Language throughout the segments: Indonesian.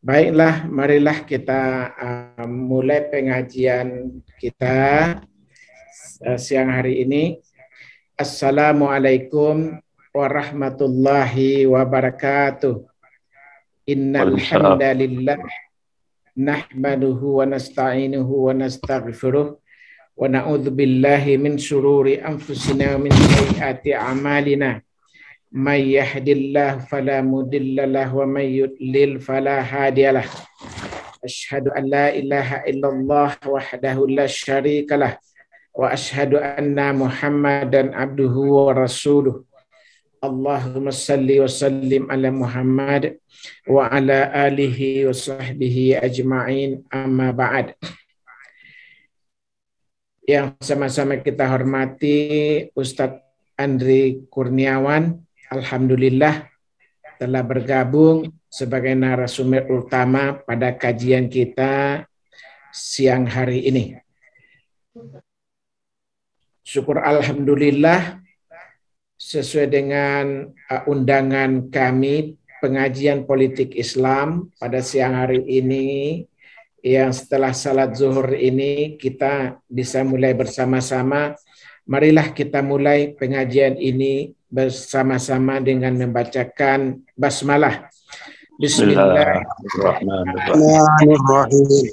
Baiklah, marilah kita mulai pengajian kita siang hari ini. Assalamualaikum warahmatullahi wabarakatuh. Innal Waalaikumsalam. hamdalillah nahmaduhu wa nasta'inuhu wa nastaghfiruh wa na'udzu billahi min syururi anfusina wa min sayyiati a'malina. May yahdihillahu fala mudilla lahu wa may yudlil fala hadiyalah. Asyhadu an la ilaha illallah wahdahu la syarikalah wa asyhadu anna Muhammadan abduhu wa rasuluh. Allahumma salli wa sallim ala Muhammad wa ala alihi wa sahbihi ajma'in, amma ba'd. Yang sama-sama kita hormati Ustadz Andri Kurniawan, alhamdulillah telah bergabung sebagai narasumber utama pada kajian kita siang hari ini. Syukur alhamdulillah, sesuai dengan undangan kami, pengajian politik Islam pada siang hari ini, yang setelah salat zuhur ini kita bisa mulai bersama-sama. Marilah kita mulai pengajian ini bersama-sama dengan membacakan basmalah. Bismillahirrahmanirrahim.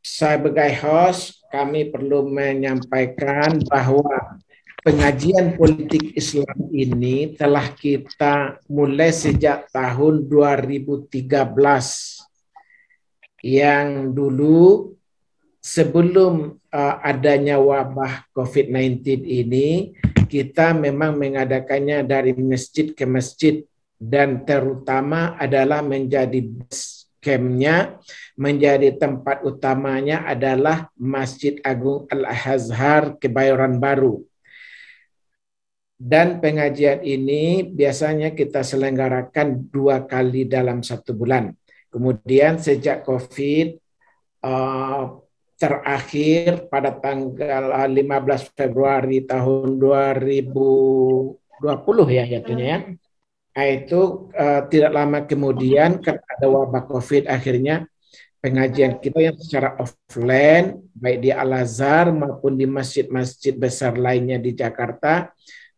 Saya sebagai host, kami perlu menyampaikan bahwa pengajian politik Islam ini telah kita mulai sejak tahun 2013. Yang dulu sebelum adanya wabah COVID-19 ini, kita memang mengadakannya dari masjid ke masjid, dan terutama adalah menjadi base campnya, menjadi tempat utamanya adalah Masjid Agung Al-Azhar Kebayoran Baru. Dan pengajian ini biasanya kita selenggarakan 2 kali dalam 1 bulan. Kemudian sejak COVID terakhir pada tanggal 15 Februari tahun 2020 ya jatuhnya ya. Itu tidak lama kemudian karena ada wabah COVID, akhirnya pengajian kita yang secara offline baik di Al-Azhar maupun di masjid-masjid besar lainnya di Jakarta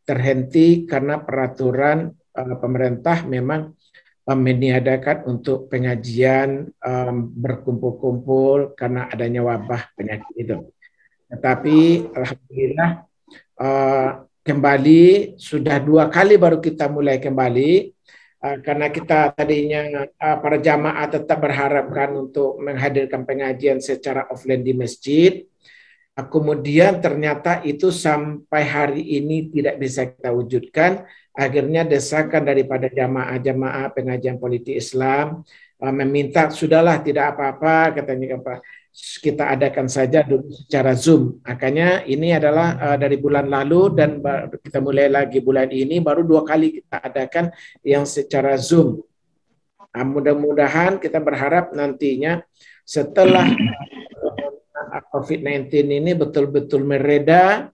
terhenti karena peraturan pemerintah memang meniadakan untuk pengajian berkumpul-kumpul karena adanya wabah penyakit itu. Tetapi alhamdulillah kembali sudah 2 kali baru kita mulai kembali karena kita tadinya para jamaah tetap berharapkan untuk menghadirkan pengajian secara offline di masjid. Kemudian ternyata itu sampai hari ini tidak bisa kita wujudkan. Akhirnya desakan daripada jamaah-jamaah pengajian politik Islam meminta sudahlah tidak apa-apa, katanya kita adakan saja dulu secara Zoom. Makanya ini adalah dari bulan lalu dan kita mulai lagi bulan ini, baru 2 kali kita adakan yang secara Zoom. Mudah-mudahan kita berharap nantinya setelah COVID-19 ini betul-betul mereda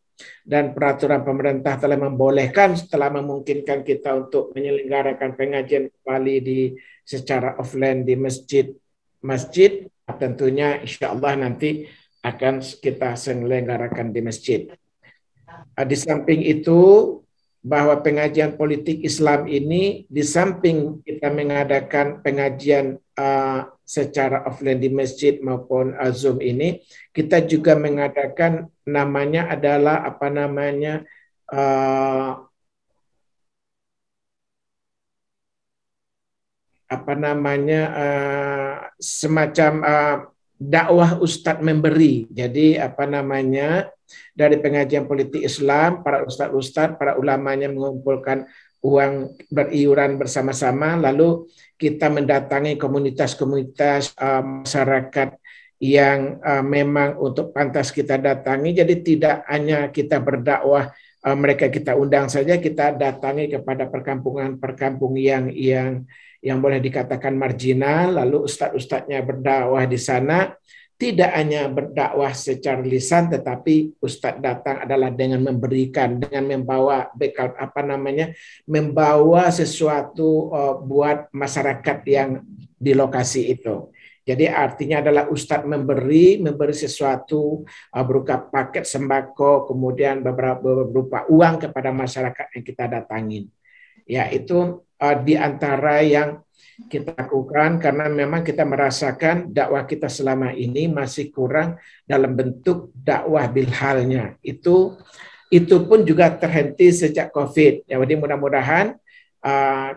dan peraturan pemerintah telah membolehkan, setelah memungkinkan kita untuk menyelenggarakan pengajian kembali secara offline di masjid, tentunya insya Allah nanti akan kita selenggarakan di masjid. Di samping itu, bahwa pengajian politik Islam ini di samping kita mengadakan pengajian secara offline di masjid maupun Zoom ini, kita juga mengadakan namanya adalah semacam dakwah Ustadz memberi. Jadi dari pengajian politik Islam, para ustadz-ustadz, para ulamanya mengumpulkan uang beriuran bersama-sama, lalu kita mendatangi komunitas-komunitas masyarakat yang memang untuk pantas kita datangi. Jadi tidak hanya kita berdakwah, mereka kita undang saja, kita datangi kepada perkampungan-perkampungan yang boleh dikatakan marginal, lalu ustadz-ustadznya berdakwah di sana. tidak hanya berdakwah secara lisan, tetapi Ustadz datang adalah dengan memberikan, dengan membawa bekal membawa sesuatu buat masyarakat yang di lokasi itu. Jadi artinya adalah Ustadz memberi sesuatu berupa paket sembako, kemudian berupa uang kepada masyarakat yang kita datangin. Ya, itu di antara yang kita lakukan karena memang kita merasakan dakwah kita selama ini masih kurang dalam bentuk dakwah bilhalnya. Itu pun juga terhenti sejak COVID. Jadi mudah-mudahan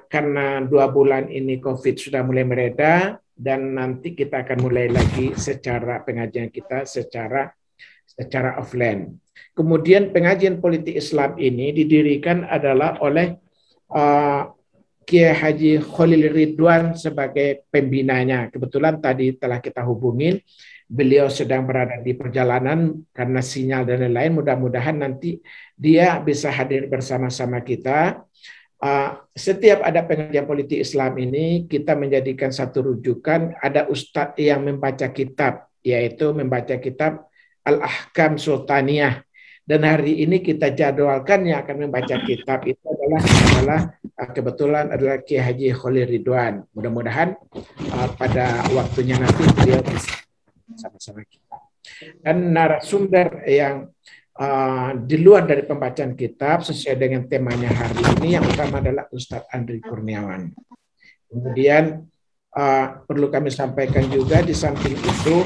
karena 2 bulan ini COVID sudah mulai mereda dan nanti kita akan mulai lagi secara pengajian kita secara offline. Kemudian pengajian politik Islam ini didirikan adalah oleh Kiai Haji Khalil Ridwan sebagai pembinanya. Kebetulan tadi telah kita hubungin, beliau sedang berada di perjalanan karena sinyal dan lain-lain. Mudah-mudahan nanti dia bisa hadir bersama-sama kita. Setiap ada pengajian politik Islam ini, kita menjadikan satu rujukan, ada ustadz yang membaca kitab, yaitu membaca kitab Al-Ahkam Sultaniyah. Dan hari ini kita jadwalkan yang akan membaca kitab itu adalah kebetulan adalah Kiai Haji Khalil Ridwan. Mudah-mudahan pada waktunya nanti beliau bisa sama-sama kita. Dan narasumber yang di luar dari pembacaan kitab sesuai dengan temanya hari ini yang utama adalah Ustadz Andri Kurniawan. Kemudian perlu kami sampaikan juga di samping itu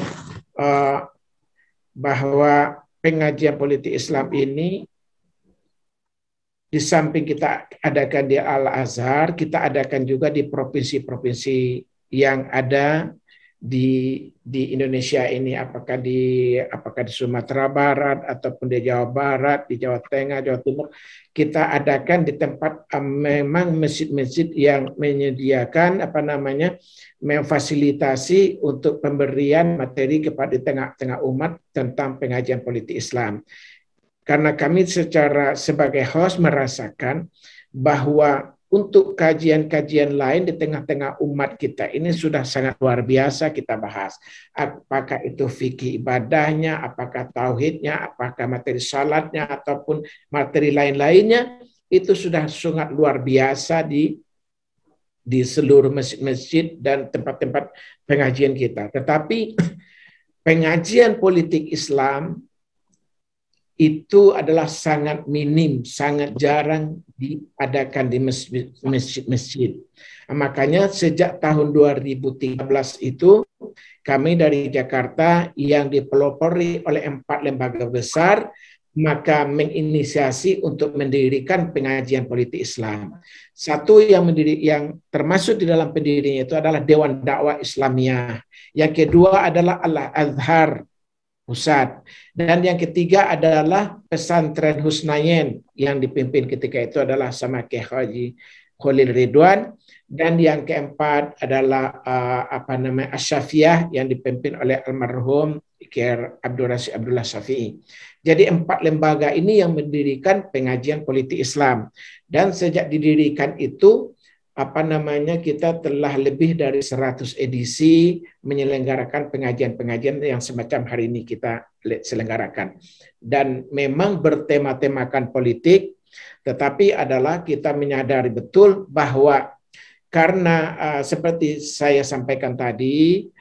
bahwa pengajian politik Islam ini di samping kita adakan di Al-Azhar, kita adakan juga di provinsi-provinsi yang ada di Indonesia ini, apakah di Sumatera Barat ataupun di Jawa Barat, di Jawa Tengah, Jawa Timur, kita adakan di tempat memang masjid-masjid yang menyediakan memfasilitasi untuk pemberian materi kepada tengah-tengah umat tentang pengajian politik Islam. Karena kami sebagai host merasakan bahwa untuk kajian-kajian lain di tengah-tengah umat kita ini sudah sangat luar biasa kita bahas. Apakah itu fikih ibadahnya, apakah tauhidnya, apakah materi salatnya, ataupun materi lain-lainnya, itu sudah sangat luar biasa di seluruh masjid-masjid dan tempat-tempat pengajian kita. Tetapi pengajian politik Islam itu adalah sangat minim, sangat jarang diadakan di masjid-masjid. Makanya sejak tahun 2013 itu kami dari Jakarta yang dipelopori oleh 4 lembaga besar maka menginisiasi untuk mendirikan pengajian politik Islam. Satu yang termasuk di dalam pendirinya itu adalah Dewan Dakwah Islamiyah. Yang kedua adalah Al-Azhar Pusat. Dan yang ketiga adalah Pesantren Husnayen yang dipimpin ketika itu adalah sama Kiai Haji Khalil Ridwan. Dan yang keempat adalah Asy-Syafiyah yang dipimpin oleh almarhum Kiai Abdul Rasyid Abdullah Syafi'i. Jadi 4 lembaga ini yang mendirikan pengajian politik Islam. Dan sejak didirikan itu kita telah lebih dari 100 edisi menyelenggarakan pengajian-pengajian yang semacam hari ini kita selenggarakan. Dan memang bertema-temakan politik, tetapi adalah kita menyadari betul bahwa karena seperti saya sampaikan tadi,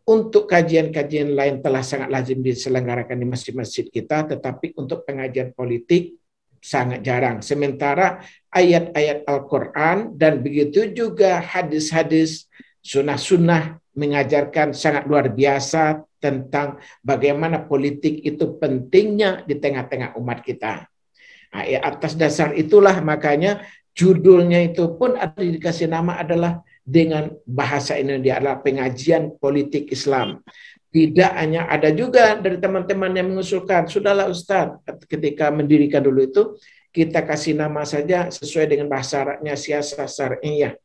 untuk kajian-kajian lain telah sangat lazim diselenggarakan di masjid-masjid kita, tetapi untuk pengajian politik sangat jarang. Sementara ayat-ayat Al-Quran dan begitu juga hadis-hadis sunnah-sunnah mengajarkan sangat luar biasa tentang bagaimana politik itu pentingnya di tengah-tengah umat kita. Nah, atas dasar itulah makanya judulnya itu pun ada dikasih nama adalah dengan bahasa Indonesia adalah pengajian politik Islam. Tidak hanya ada juga dari teman-teman yang mengusulkan, sudahlah Ustadz, ketika mendirikan dulu itu, kita kasih nama saja sesuai dengan bahasa Arabnya siasah syar'iyyah.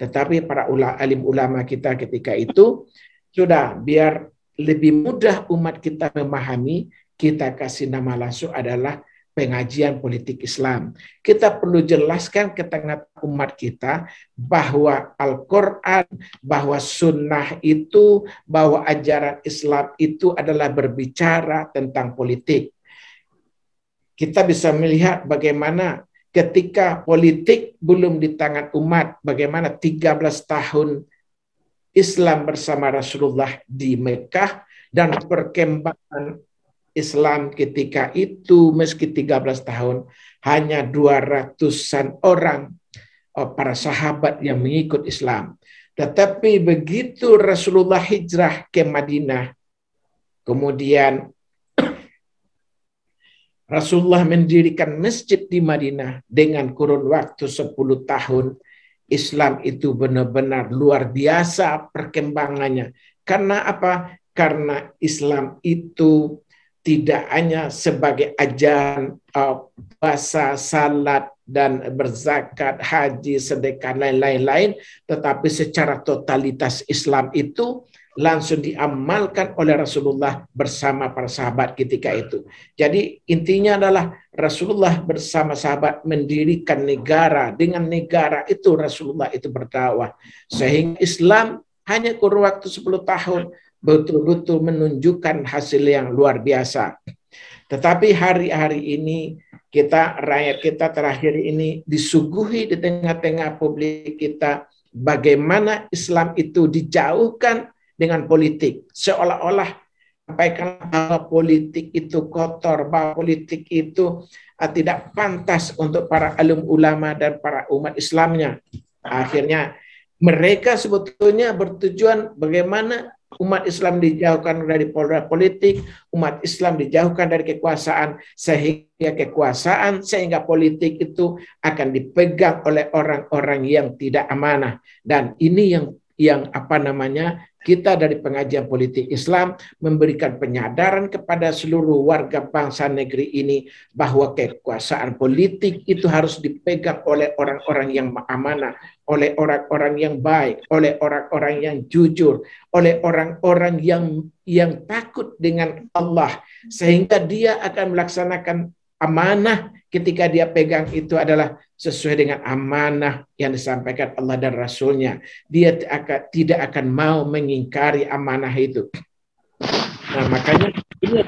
Tetapi para alim ulama kita ketika itu, sudah biar lebih mudah umat kita memahami, kita kasih nama langsung adalah pengajian politik Islam. Kita perlu jelaskan ke tengah umat kita bahwa Al-Quran, bahwa sunnah itu, bahwa ajaran Islam itu adalah berbicara tentang politik. Kita bisa melihat bagaimana ketika politik belum di tangan umat, bagaimana 13 tahun Islam bersama Rasulullah di Mekah dan perkembangan Islam ketika itu meski 13 tahun hanya 200-an orang para sahabat yang mengikut Islam. Tetapi begitu Rasulullah hijrah ke Madinah, kemudian Rasulullah mendirikan masjid di Madinah dengan kurun waktu 10 tahun. Islam itu benar-benar luar biasa perkembangannya. Karena apa? Karena Islam itu tidak hanya sebagai ajaran puasa, salat, dan berzakat, haji, sedekah, lain-lain, tetapi secara totalitas Islam itu langsung diamalkan oleh Rasulullah bersama para sahabat ketika itu. Jadi intinya adalah Rasulullah bersama sahabat mendirikan negara. Dengan negara itu Rasulullah itu berdakwah. Sehingga Islam hanya kurun waktu 10 tahun betul-betul menunjukkan hasil yang luar biasa. Tetapi hari-hari ini rakyat kita terakhir ini disuguhi di tengah-tengah publik kita bagaimana Islam itu dijauhkan dengan politik. Seolah-olah sampaikan bahwa politik itu kotor, bahwa politik itu tidak pantas untuk para alim ulama dan para umat Islamnya. Akhirnya mereka sebetulnya bertujuan bagaimana umat Islam dijauhkan dari politik, umat Islam dijauhkan dari kekuasaan, sehingga politik itu akan dipegang oleh orang-orang yang tidak amanah. Dan ini yang kita dari pengajian politik Islam memberikan penyadaran kepada seluruh warga bangsa negeri ini bahwa kekuasaan politik itu harus dipegang oleh orang-orang yang amanah, oleh orang-orang yang baik, oleh orang-orang yang jujur, oleh orang-orang yang takut dengan Allah, sehingga dia akan melaksanakan amanah ketika dia pegang itu adalah sesuai dengan amanah yang disampaikan Allah dan Rasulnya. Dia tidak akan mau mengingkari amanah itu. Nah, makanya ini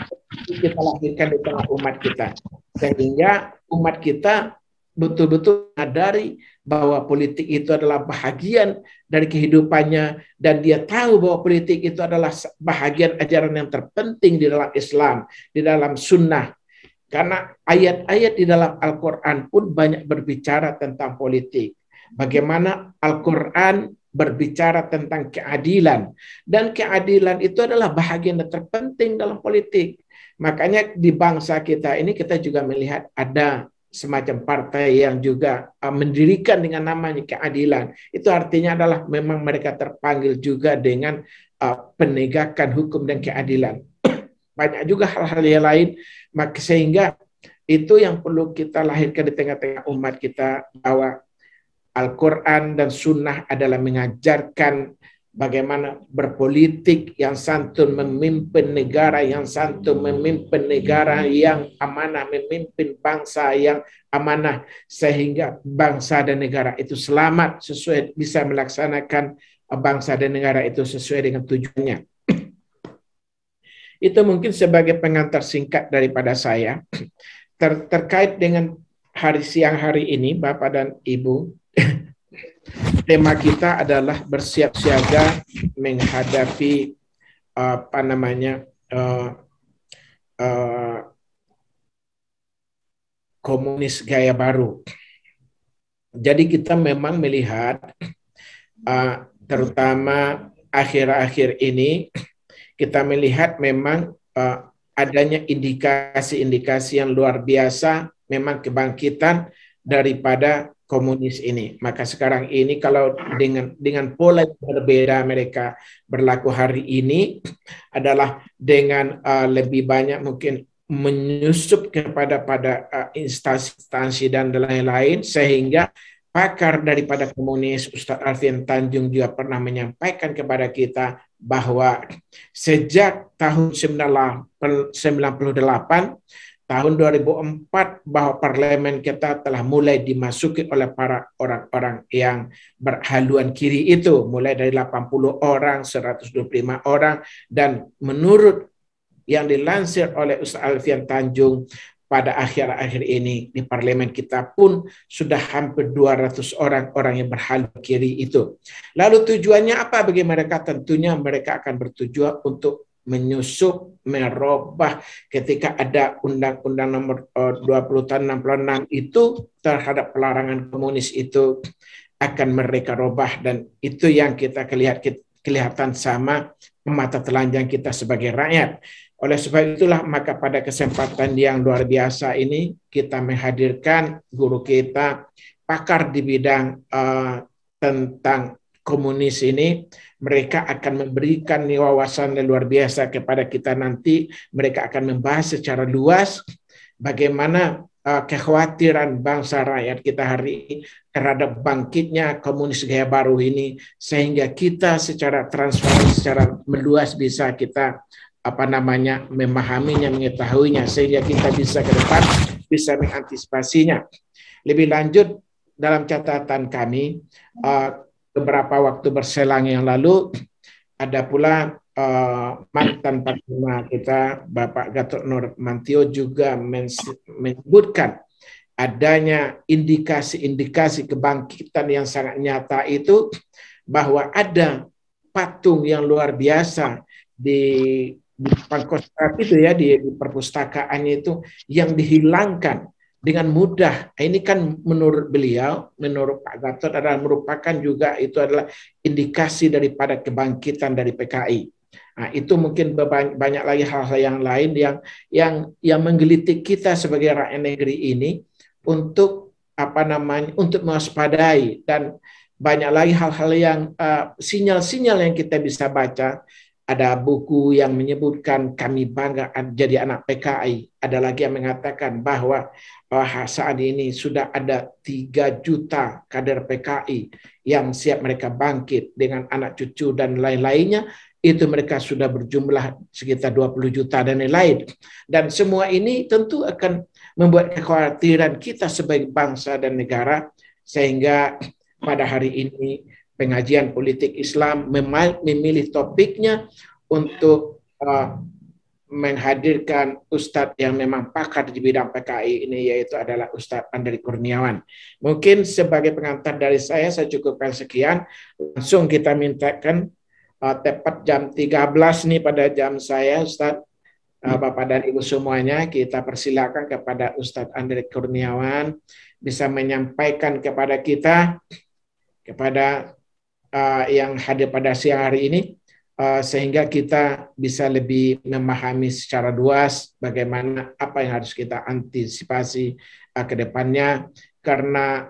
kita lahirkan di tengah umat kita. Sehingga umat kita betul-betul menyadari bahwa politik itu adalah bahagian dari kehidupannya, dan dia tahu bahwa politik itu adalah bahagian ajaran yang terpenting di dalam Islam, di dalam sunnah. Karena ayat-ayat di dalam Al-Quran pun banyak berbicara tentang politik. Bagaimana Al-Quran berbicara tentang keadilan. Dan keadilan itu adalah bahagian yang terpenting dalam politik. Makanya di bangsa kita ini kita juga melihat ada semacam partai yang juga mendirikan dengan namanya keadilan. Itu artinya adalah memang mereka terpanggil juga dengan penegakan hukum dan keadilan. Banyak juga hal-hal yang lain, maka sehingga itu yang perlu kita lahirkan di tengah-tengah umat kita, bahwa Al-Quran dan Sunnah adalah mengajarkan bagaimana berpolitik yang santun, memimpin negara yang santun, memimpin negara yang amanah, memimpin bangsa yang amanah, sehingga bangsa dan negara itu selamat, sesuai bisa melaksanakan bangsa dan negara itu sesuai dengan tujuannya. Itu mungkin sebagai pengantar singkat daripada saya terkait dengan siang hari ini, Bapak dan Ibu. Tema kita adalah bersiap siaga menghadapi komunis gaya baru. Jadi kita memang melihat terutama akhir-akhir ini, kita melihat memang adanya indikasi-indikasi yang luar biasa, memang kebangkitan daripada komunis ini. Maka sekarang ini kalau dengan pola yang berbeda mereka berlaku hari ini adalah dengan lebih banyak mungkin menyusup kepada instansi dan lain-lain, sehingga pakar daripada komunis Ustadz Alfian Tanjung juga pernah menyampaikan kepada kita bahwa sejak tahun 1998 tahun 2004 bahwa parlemen kita telah mulai dimasuki oleh para orang-orang yang berhaluan kiri itu, mulai dari 80 orang, 125 orang, dan menurut yang dilansir oleh Ustaz Alfian Tanjung pada akhir-akhir ini di parlemen kita pun sudah hampir 200 orang yang berhaluan kiri itu. Lalu tujuannya apa bagi mereka? Tentunya mereka akan bertujuan untuk menyusup, merubah ketika ada Undang-Undang nomor 20 tahun 66 itu terhadap pelarangan komunis itu akan mereka rubah, dan itu yang kita kelihatan sama mata telanjang kita sebagai rakyat. Oleh sebab itulah maka pada kesempatan yang luar biasa ini kita menghadirkan guru kita, pakar di bidang tentang komunis ini. Mereka akan memberikan wawasan yang luar biasa kepada kita nanti. Mereka akan membahas secara luas bagaimana kekhawatiran bangsa rakyat kita hari ini terhadap bangkitnya komunis gaya baru ini, sehingga kita secara transparan, secara meluas bisa kita memahaminya, mengetahuinya, sehingga kita bisa ke depan bisa mengantisipasinya. Lebih lanjut, dalam catatan kami beberapa waktu berselang yang lalu ada pula mantan Panglima kita Bapak Gatot Nurmantio juga menyebutkan adanya indikasi-indikasi kebangkitan yang sangat nyata itu, bahwa ada patung yang luar biasa di Pangkostrat itu ya, di perpustakaannya itu yang dihilangkan dengan mudah. Ini kan menurut beliau, menurut Pak Gatot adalah merupakan juga itu adalah indikasi daripada kebangkitan dari PKI. Nah, itu mungkin banyak lagi hal-hal yang lain yang menggelitik kita sebagai rakyat negeri ini untuk untuk mewaspadai, dan banyak lagi hal-hal yang sinyal-sinyal yang kita bisa baca. Ada buku yang menyebutkan kami bangga jadi anak PKI. Ada lagi yang mengatakan bahwa saat ini sudah ada 3 juta kader PKI yang siap mereka bangkit dengan anak cucu dan lain-lainnya. Itu mereka sudah berjumlah sekitar 20 juta dan lain-lain. Dan semua ini tentu akan membuat kekhawatiran kita sebagai bangsa dan negara, sehingga pada hari ini pengajian politik Islam memilih topiknya untuk menghadirkan Ustadz yang memang pakar di bidang PKI ini, yaitu adalah Ustadz Andri Kurniawan. Mungkin sebagai pengantar dari saya cukupkan sekian. Langsung kita mintakan tepat jam 13 nih pada jam saya, Ustadz, Bapak dan Ibu semuanya, kita persilakan kepada Ustadz Andri Kurniawan bisa menyampaikan kepada kita, kepada yang hadir pada siang hari ini, sehingga kita bisa lebih memahami secara luas bagaimana apa yang harus kita antisipasi ke depannya, karena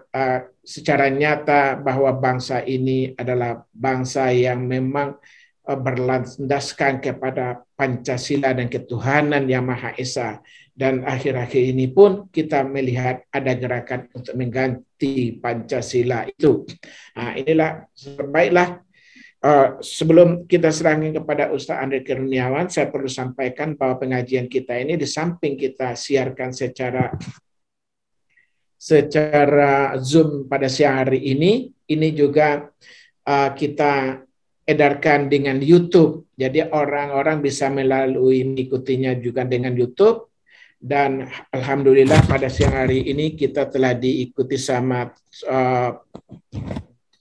secara nyata bahwa bangsa ini adalah bangsa yang memang berlandaskan kepada Pancasila dan ketuhanan yang Maha Esa. Dan akhir-akhir ini pun kita melihat ada gerakan untuk mengganti Pancasila itu. Nah, inilah baiklah. Sebelum kita serahkan kepada Ustaz Andri Kurniawan, saya perlu sampaikan bahwa pengajian kita ini di samping kita siarkan secara Zoom pada siang hari ini juga kita edarkan dengan YouTube. Jadi orang-orang bisa melalui mengikutinya juga dengan YouTube. Dan alhamdulillah pada siang hari ini kita telah diikuti sama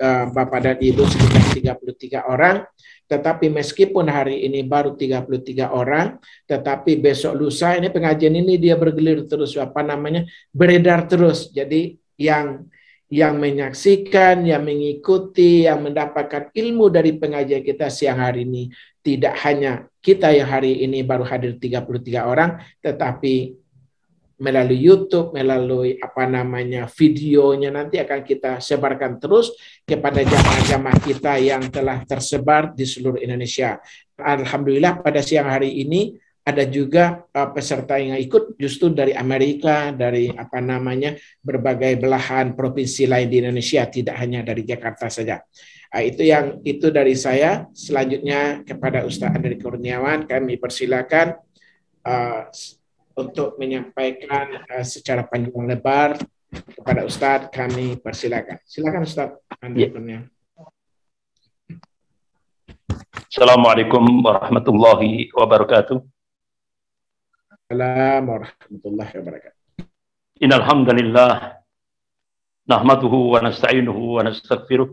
Bapak dan Ibu sekitar 33 orang. Tetapi meskipun hari ini baru 33 orang, tetapi besok lusa ini pengajian ini dia bergelir terus, beredar terus. Jadi yang menyaksikan, yang mengikuti, yang mendapatkan ilmu dari pengajian kita siang hari ini, tidak hanya kita yang hari ini baru hadir 33 orang, tetapi melalui YouTube, melalui videonya nanti akan kita sebarkan terus kepada jamaah-jamaah kita yang telah tersebar di seluruh Indonesia. Alhamdulillah pada siang hari ini ada juga peserta yang ikut justru dari Amerika, dari berbagai belahan provinsi lain di Indonesia, tidak hanya dari Jakarta saja. Itu dari saya. Selanjutnya kepada Ustaz Andri Kurniawan kami persilakan untuk menyampaikan secara panjang lebar kepada Ustadz. Kami persilakan. Silakan Ustadz. Assalamualaikum warahmatullahi wabarakatuh. Assalamualaikum warahmatullahi wabarakatuh. Innal hamdalillah nahmaduhu wa nasta'inuhu wa nastaghfiruh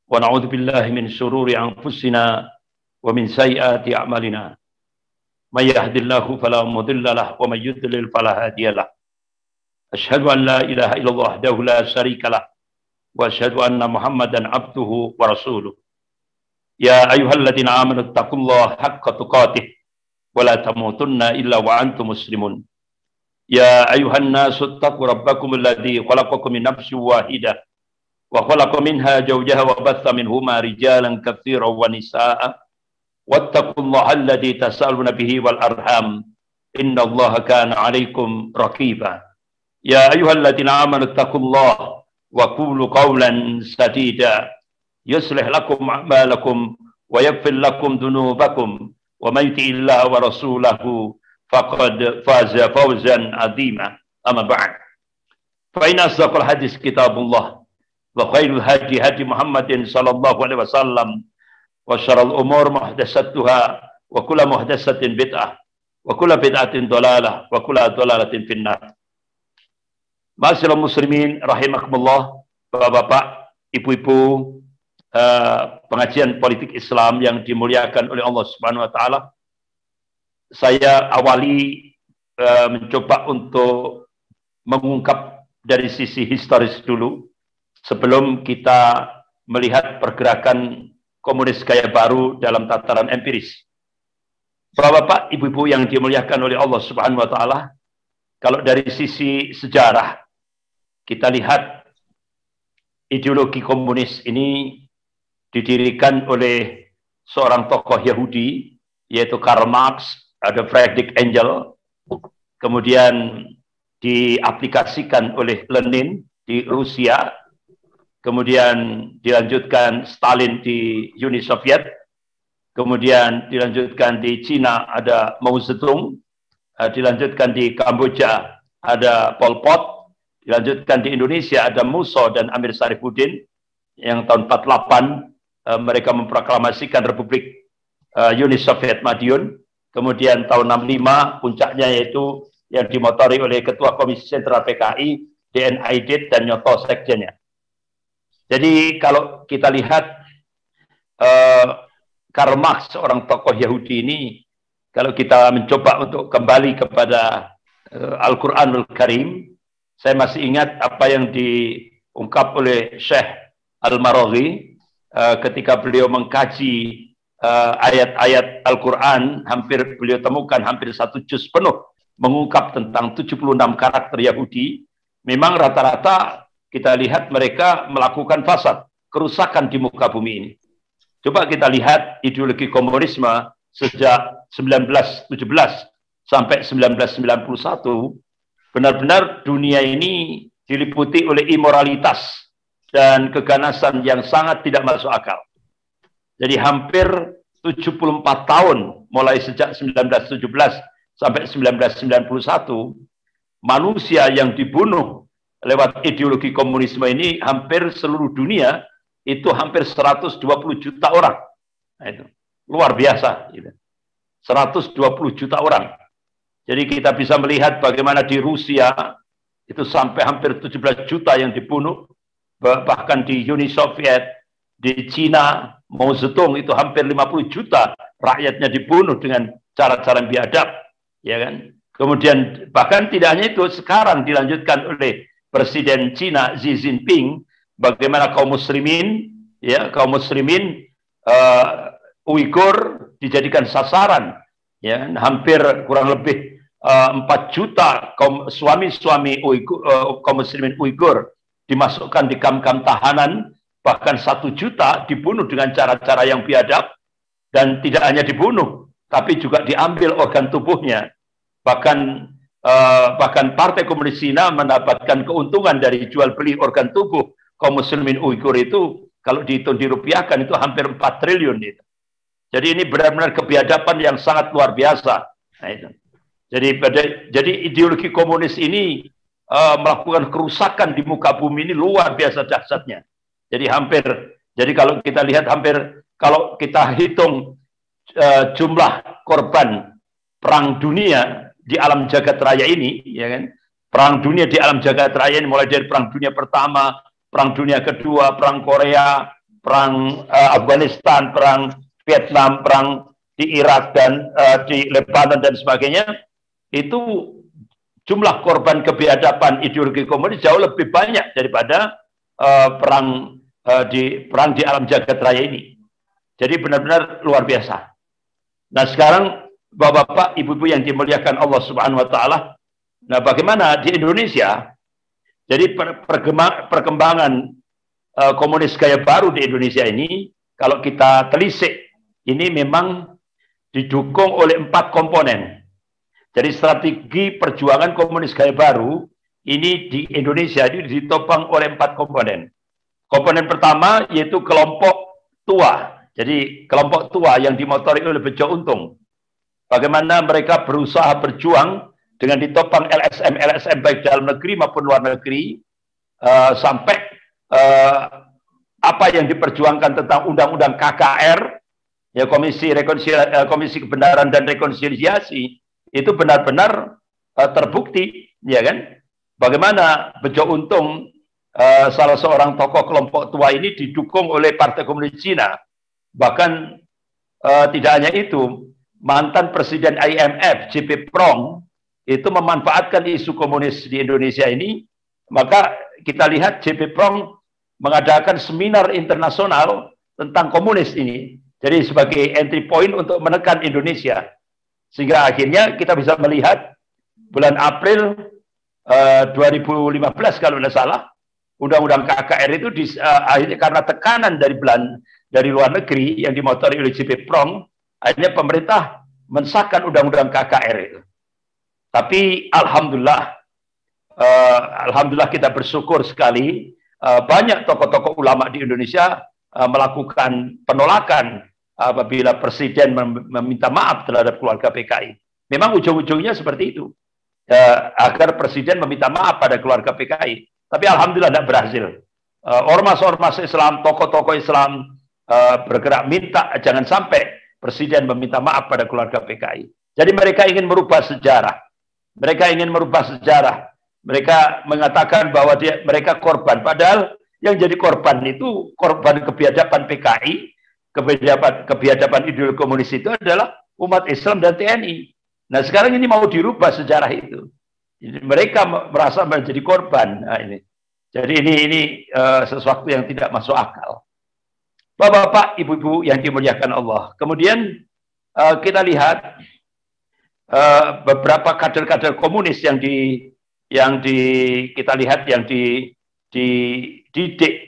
wa na'udzu billahi min shururi anfusina wa min sayyiati a'malina. May yahdihillahu fala mudilla lahu wa may yudlil fala hadiya lahu. Asyhadu an la ilaha illallah wahdahu la syarika lahu wa asyhadu anna Muhammadan abduhu wa rasuluh. Ya ayyuhalladzina amanu taqullaha haqqa tuqatih wa la tamutunna illa wa antum muslimun. Ya ayyuhan nasu taqu rabbakum alladzi khalaqakum min nafsin wahidah wa khalaqa minha zawjaha wa batha minhuma rijalan katsiran wa nisaa'a wattaqullaha alladzi tasaaluna bihi wal arham innallaha kana 'alaikum raqiba. Ya ayyuhalladzina amanu taqullaha wa qulu qawlan sadida yuslih lakum a'malakum wa yaghfir lakum dhunubakum wa may yuti'illaha wa rasulahu faqad faza fawzan 'azima. Amma ba'd. Fa inna asdaqal hadis kitabullah wa khairul hadi hadi Muhammadin sallallahu alaihi wasallam wa syarrul umur muhdatsatuha wa kullu muhdatsatin bid'ah wa kullu bid'atin dhalalah wa kullu dhalalatin finnar. Ma'asyiral muslimin rahimakumullah, Bapak-bapak, Ibu-ibu, pengajian politik Islam yang dimuliakan oleh Allah Subhanahu wa taala. Saya awali mencoba untuk mengungkap dari sisi historis dulu sebelum kita melihat pergerakan komunis gaya baru dalam tataran empiris. Bapak-bapak, ibu-ibu yang dimuliakan oleh Allah Subhanahu wa taala, kalau dari sisi sejarah kita lihat ideologi komunis ini didirikan oleh seorang tokoh Yahudi, yaitu Karl Marx, ada Friedrich Engels, kemudian diaplikasikan oleh Lenin di Rusia, kemudian dilanjutkan Stalin di Uni Soviet, kemudian dilanjutkan di Cina ada Mao Zedong, dilanjutkan di Kamboja ada Pol Pot, dilanjutkan di Indonesia ada Musso dan Amir Sarifuddin, yang tahun 48 mereka memproklamasikan Republik Uni Soviet Madiun. Kemudian tahun 65 puncaknya yaitu yang dimotori oleh Ketua Komisi Sentral PKI, D.N. Aidit dan Nyoto sekjennya. Jadi kalau kita lihat Karl Marx, seorang tokoh Yahudi ini, kalau kita mencoba untuk kembali kepada Al-Quranul Karim, saya masih ingat apa yang diungkap oleh Syekh Al-Maraghi ketika beliau mengkaji ayat-ayat Al-Quran, hampir beliau temukan hampir 1 juz penuh mengungkap tentang 76 karakter Yahudi. Memang rata-rata kita lihat mereka melakukan fasad, kerusakan di muka bumi ini. Coba kita lihat ideologi komunisme sejak 1917 sampai 1991, benar-benar dunia ini diliputi oleh imoralitas dan keganasan yang sangat tidak masuk akal. Jadi hampir 74 tahun, mulai sejak 1917 sampai 1991, manusia yang dibunuh lewat ideologi komunisme ini hampir seluruh dunia, itu hampir 120 juta orang. Nah, itu luar biasa. Gitu. 120 juta orang. Jadi kita bisa melihat bagaimana di Rusia itu sampai hampir 17 juta yang dibunuh, bahkan di Uni Soviet, di Cina, Mao Zedong itu hampir 50 juta rakyatnya dibunuh dengan cara-cara biadab, ya kan? Kemudian bahkan tidak hanya itu, sekarang dilanjutkan oleh Presiden Cina Xi Jinping, bagaimana kaum muslimin, ya, kaum muslimin Uighur dijadikan sasaran, ya, hampir kurang lebih 4 juta suami-suami kaum muslimin Uighur dimasukkan di kam-kam tahanan, bahkan 1 juta dibunuh dengan cara-cara yang biadab, dan tidak hanya dibunuh, tapi juga diambil organ tubuhnya. Bahkan Partai Komunis Cina mendapatkan keuntungan dari jual beli organ tubuh kaum muslimin Uighur itu, kalau dihitung dirupiahkan itu hampir 4 triliun itu. Jadi ini benar-benar kebiadaban yang sangat luar biasa. Nah, itu. Jadi ideologi komunis ini melakukan kerusakan di muka bumi ini luar biasa dahsyatnya. Jadi kalau kita lihat kalau kita hitung jumlah korban perang dunia di alam jagat raya ini, ya kan? Perang dunia di alam jagat raya ini mulai dari perang dunia pertama, perang dunia kedua, perang Korea, perang Afghanistan, perang Vietnam, perang di Irak dan di Lebanon dan sebagainya, itu jumlah korban kebiadaban ideologi komunis jauh lebih banyak daripada perang di alam jagat raya ini. Jadi benar-benar luar biasa. Nah sekarang Bapak-bapak, Ibu-ibu yang dimuliakan Allah Subhanahu wa taala, nah bagaimana di Indonesia? Jadi perkembangan komunis gaya baru di Indonesia ini, kalau kita telisik, ini memang didukung oleh 4 komponen. Jadi strategi perjuangan komunis gaya baru ini di Indonesia ini ditopang oleh 4 komponen. Komponen pertama yaitu kelompok tua. Jadi kelompok tua yang dimotori oleh Bejo Untung. Bagaimana mereka berusaha berjuang dengan ditopang LSM baik dalam negeri maupun luar negeri, sampai apa yang diperjuangkan tentang undang-undang KKR, ya Komisi Kebenaran dan Rekonsiliasi, itu benar-benar terbukti, ya kan? Bagaimana Bejo Untung, salah seorang tokoh kelompok tua ini didukung oleh Partai Komunis Cina. Bahkan tidak hanya itu, mantan Presiden IMF, JP Prong, itu memanfaatkan isu komunis di Indonesia ini. Maka kita lihat JP Prong mengadakan seminar internasional tentang komunis ini. Jadi sebagai entry point untuk menekan Indonesia. Sehingga akhirnya kita bisa melihat bulan April 2015 kalau tidak salah, undang-undang KKR itu akhirnya karena tekanan dari luar negeri yang dimotori oleh JP Prong, akhirnya pemerintah mensahkan undang-undang KKR itu. Tapi alhamdulillah kita bersyukur sekali, banyak tokoh-tokoh ulama di Indonesia melakukan penolakan apabila presiden meminta maaf terhadap keluarga PKI. Memang ujung-ujungnya seperti itu, agar presiden meminta maaf pada keluarga PKI. Tapi alhamdulillah tidak berhasil. Ormas-ormas Islam, tokoh-tokoh Islam bergerak minta jangan sampai presiden meminta maaf pada keluarga PKI. Jadi mereka ingin merubah sejarah. Mereka mengatakan bahwa mereka korban. Padahal yang jadi korban itu korban kebiadaban PKI, kebiadaban ideologi komunis itu adalah umat Islam dan TNI. Nah sekarang ini mau dirubah sejarah itu. Jadi, mereka merasa menjadi korban. Nah, ini. Jadi ini sesuatu yang tidak masuk akal. Bapak-bapak, ibu-ibu yang dimuliakan Allah. Kemudian kita lihat beberapa kader-kader komunis yang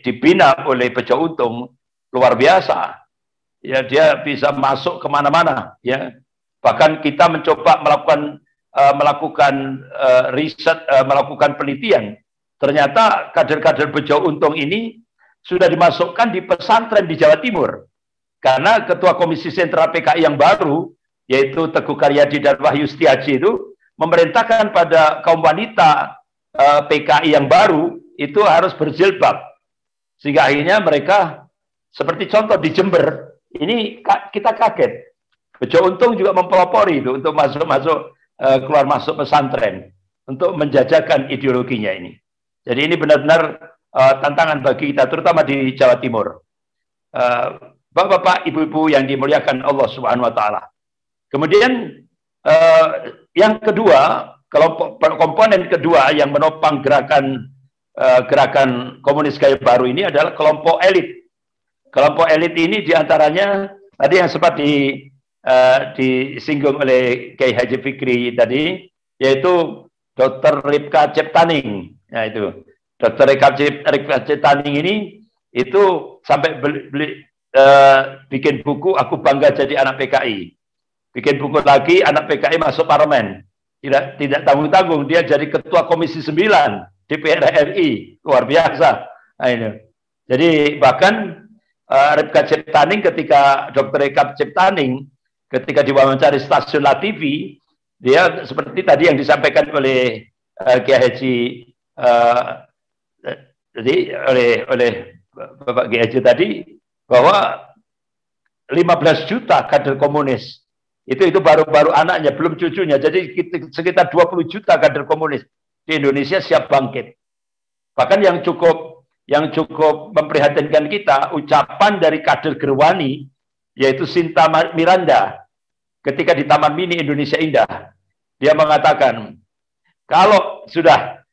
dibina oleh Bejo Untung luar biasa. Ya, dia bisa masuk kemana-mana. Ya, bahkan kita mencoba melakukan riset, melakukan penelitian. Ternyata kader-kader Bejo Untung ini sudah dimasukkan di pesantren di Jawa Timur. Karena Ketua Komisi Sentral PKI yang baru, yaitu Teguh Karyadi dan Wahyu Setiaji itu, memerintahkan pada kaum wanita PKI yang baru, itu harus berjilbab. Sehingga akhirnya mereka, seperti contoh di Jember, ini kita kaget. Bejo Untung juga mempelopori itu untuk keluar masuk pesantren, untuk menjajakan ideologinya ini. Jadi ini benar-benar tantangan bagi kita, terutama di Jawa Timur. Bapak-bapak, ibu-ibu yang dimuliakan Allah Subhanahu wa taala. Kemudian yang kedua, komponen kedua yang menopang gerakan komunis gaya baru ini adalah kelompok elit. Kelompok elit ini diantaranya tadi yang sempat disinggung oleh Kiai Haji Fikri tadi, yaitu Dr. Ripka Ciptaning. Nah itu Dr. Ripka Ciptaning ini itu sampai bikin buku Aku Bangga Jadi Anak PKI. Bikin buku lagi Anak PKI Masuk Parlemen. Tidak tanggung-tanggung dia jadi Ketua Komisi 9 DPR RI. Luar biasa. Nah, ini. Jadi bahkan Ripka Ciptaning ketika Dr. Ripka Ciptaning ketika diwawancara stasiun LaTV, Dia seperti tadi yang disampaikan oleh Kiai Haji jadi oleh Bapak Kiai Haji tadi, bahwa 15 juta kader komunis itu baru anaknya, belum cucunya. Jadi sekitar 20 juta kader komunis di Indonesia siap bangkit. Bahkan yang cukup memprihatinkan kita, ucapan dari kader Gerwani, yaitu Sinta Miranda, ketika di Taman Mini Indonesia Indah, dia mengatakan, kalau sudah